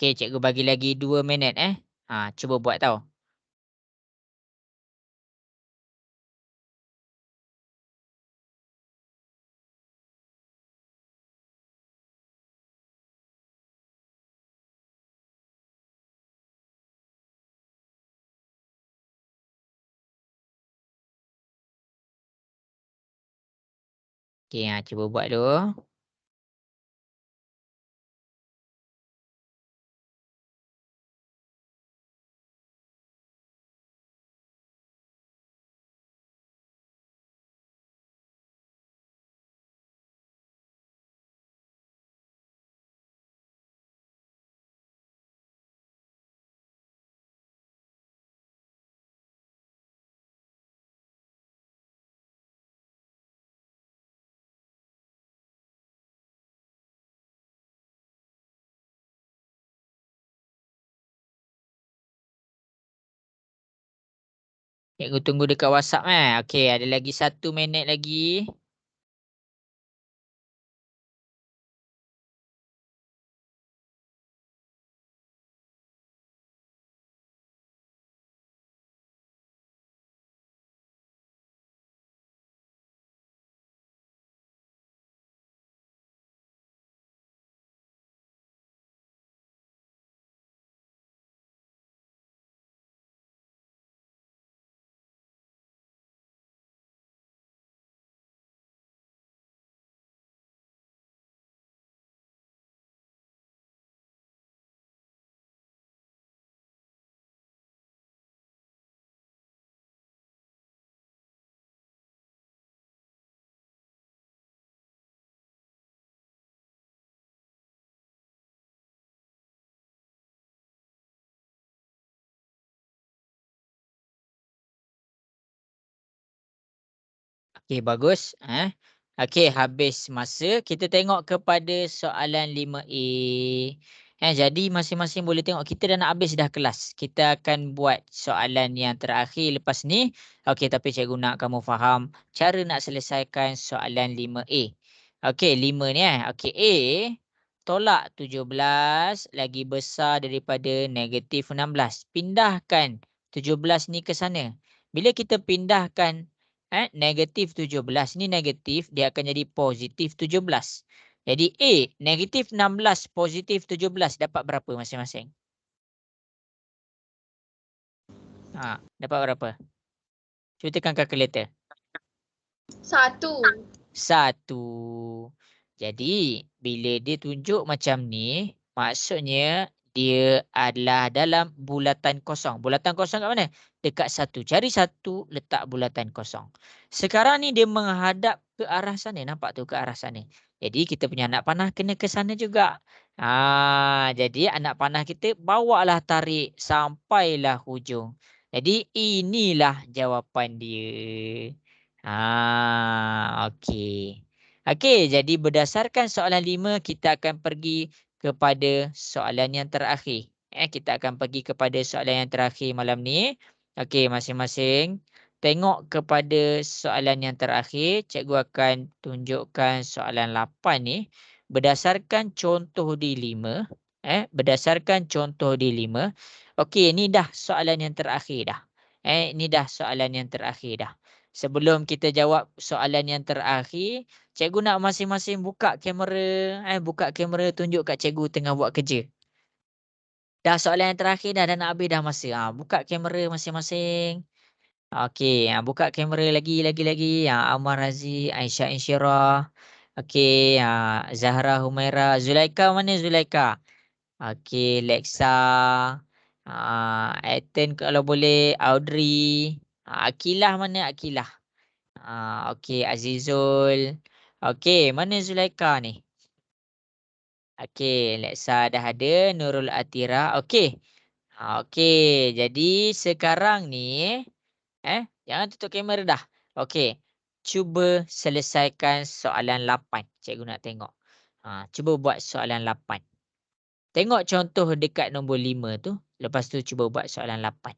Okey, cikgu bagi lagi 2 minit cuba buat tau. Okey, cuba buat dulu. Cikgu tunggu dekat WhatsApp Okey, ada lagi 1 minit lagi. Okey, bagus. Okey, habis masa. Kita tengok kepada soalan 5A. Jadi masing-masing boleh tengok kita dah nak habis dah kelas. Kita akan buat soalan yang terakhir lepas ni. Okey, tapi cikgu nak kamu faham cara nak selesaikan soalan 5A. Okey, 5 ni Okey, A, tolak 17 lagi besar daripada negatif 16. Pindahkan 17 ni ke sana. Bila kita pindahkan negatif 17 ni negatif, dia akan jadi positif 17. Jadi A, negatif 16 positif 17 dapat berapa masing-masing? Dapat berapa? Cuba tekan kalkulator. 1. 1. Jadi bila dia tunjuk macam ni, maksudnya dia adalah dalam bulatan kosong. Bulatan kosong kat mana? Dekat 1. Cari 1, letak bulatan kosong. Sekarang ni dia menghadap ke arah sana. Nampak tu ke arah sana. Jadi kita punya anak panah kena ke sana juga. Jadi anak panah kita bawalah tarik sampailah hujung. Jadi inilah jawapan dia. Okey. Okey, jadi berdasarkan soalan 5, kita akan pergi kepada soalan yang terakhir. Kita akan pergi kepada soalan yang terakhir malam ni. Okey, masing-masing tengok kepada soalan yang terakhir. Cikgu akan tunjukkan soalan 8 ni berdasarkan contoh di 5. Berdasarkan contoh di 5. Okey, ni dah soalan yang terakhir dah. Ni dah soalan yang terakhir dah. Sebelum kita jawab soalan yang terakhir, cikgu nak masing-masing buka kamera, buka kamera tunjuk kat cikgu tengah buat kerja. Dah soalan yang terakhir dah nak habis dah masa. Buka kamera masing-masing. Okey, buka kamera lagi. Amar Razi, Aisyah Insyirah. Okey, Zahra Humaira, Zulaika mana Zulaika? Okey, Lexa. Ethan kalau boleh, Audrey. Akilah mana Akilah? Okey, Azizul. Okey, mana Zulaika ni? Okey, Lexa dah ada, Nurul Atira. Okey. Okey, jadi sekarang ni jangan tutup kamera dah. Okey. Cuba selesaikan soalan 8. Cikgu nak tengok. Cuba buat soalan 8. Tengok contoh dekat nombor 5 tu. Lepas tu cuba buat soalan 8.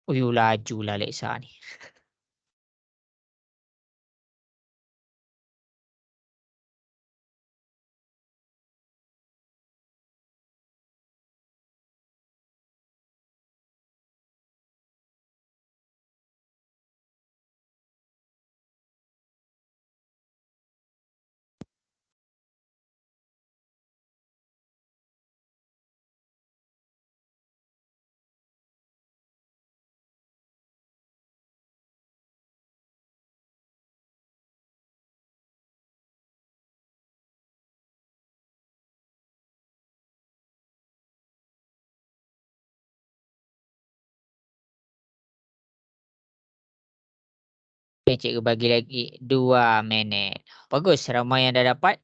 Laju lah Alexa ni. Okay, cikgu bagi lagi 2 minit. Bagus, ramai yang dah dapat.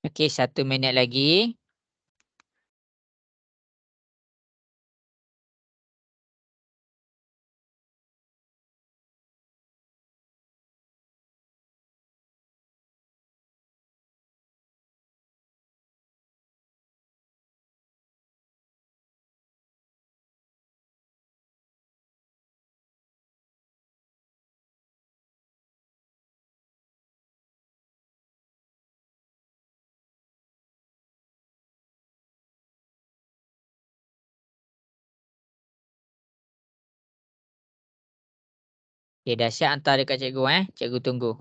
Okey, 1 minit lagi. Okey, dah siap hantar dekat cikgu Cikgu tunggu.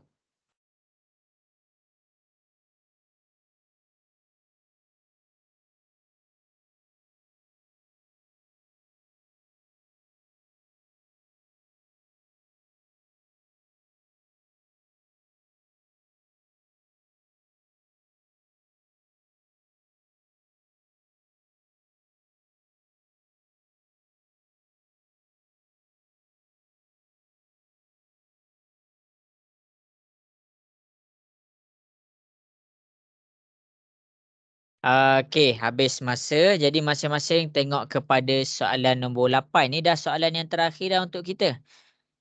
Okey, habis masa. Jadi masing-masing tengok kepada soalan nombor 8. Ni dah soalan yang terakhir dah untuk kita.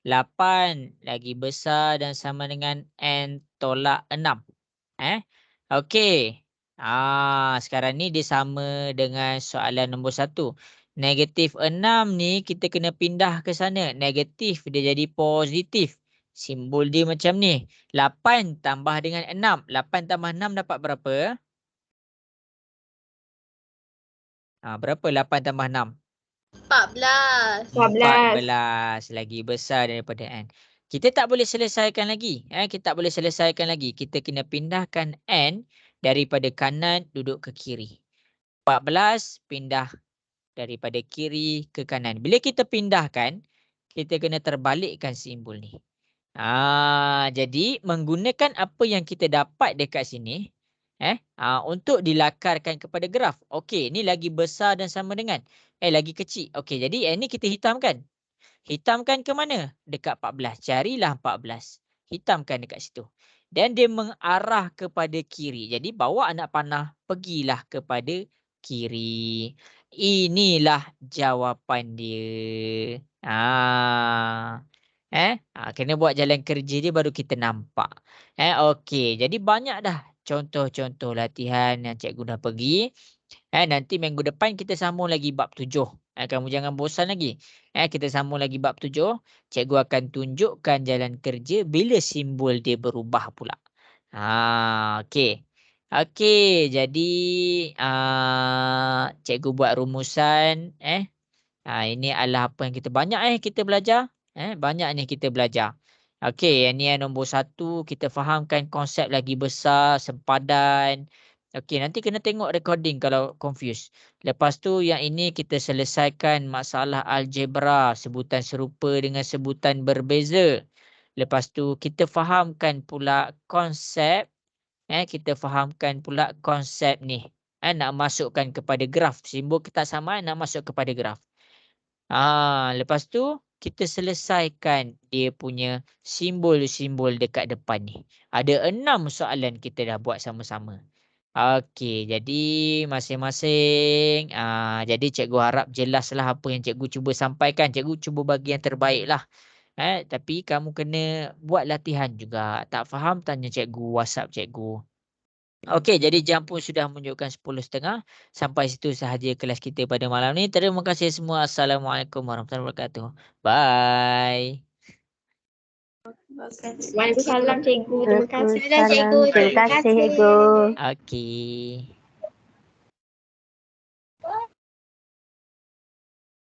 8 lagi besar dan sama dengan N tolak 6. Okey. Sekarang ni dia sama dengan soalan nombor 1. Negatif 6 ni kita kena pindah ke sana. Negatif dia jadi positif. Simbol dia macam ni. 8 tambah dengan 6. 8 tambah 6 dapat berapa? Berapa 8 tambah 6? 14. 14. Lagi besar daripada N. Kita tak boleh selesaikan lagi. Kita tak boleh selesaikan lagi. Kita kena pindahkan N daripada kanan duduk ke kiri. 14 pindah daripada kiri ke kanan. Bila kita pindahkan, kita kena terbalikkan simbol ni. Jadi menggunakan apa yang kita dapat dekat sini, untuk dilakarkan kepada graf. Okey, ni lagi besar dan sama dengan lagi kecil. Okey, jadi ni kita hitamkan. Hitamkan ke mana? Dekat 14. Carilah 14. Hitamkan dekat situ. Dan dia mengarah kepada kiri. Jadi bawa anak panah, pergilah kepada kiri. Inilah jawapan dia. Kena buat jalan kerja dia baru kita nampak. Okey, jadi banyak dah contoh-contoh latihan yang cikgu dah pergi. Nanti minggu depan kita sambung lagi bab 7. Kamu jangan bosan lagi. Kita sambung lagi bab 7. Cikgu akan tunjukkan jalan kerja bila simbol dia berubah pula. Okey. Okey, jadi cikgu buat rumusan. Ini adalah apa yang kita banyak kita belajar. Banyak ni kita belajar. Okey, yang ni yang nombor 1 kita fahamkan konsep lagi besar, sempadan. Okey, nanti kena tengok recording kalau confused. Lepas tu yang ini kita selesaikan masalah algebra, sebutan serupa dengan sebutan berbeza. Lepas tu kita fahamkan pula konsep, kita fahamkan pula konsep ni. Nak masukkan kepada graf. Simbol ketaksamaan nak masuk kepada graf. Lepas tu kita selesaikan dia punya simbol-simbol dekat depan ni. Ada 6 soalan kita dah buat sama-sama. Okey, jadi masing-masing jadi cikgu harap jelaslah apa yang cikgu cuba sampaikan. Cikgu cuba bagi yang terbaiklah. Tapi kamu kena buat latihan juga. Tak faham tanya cikgu, WhatsApp cikgu. Okey, jadi jam pun sudah menunjukkan 10.30. Sampai situ sahaja kelas kita pada malam ni. Terima kasih semua. Assalamualaikum warahmatullahi wabarakatuh. Bye. Waalaikumsalam cikgu. Terima kasih. Waalaikumsalam, cikgu. Terima kasih. Okey.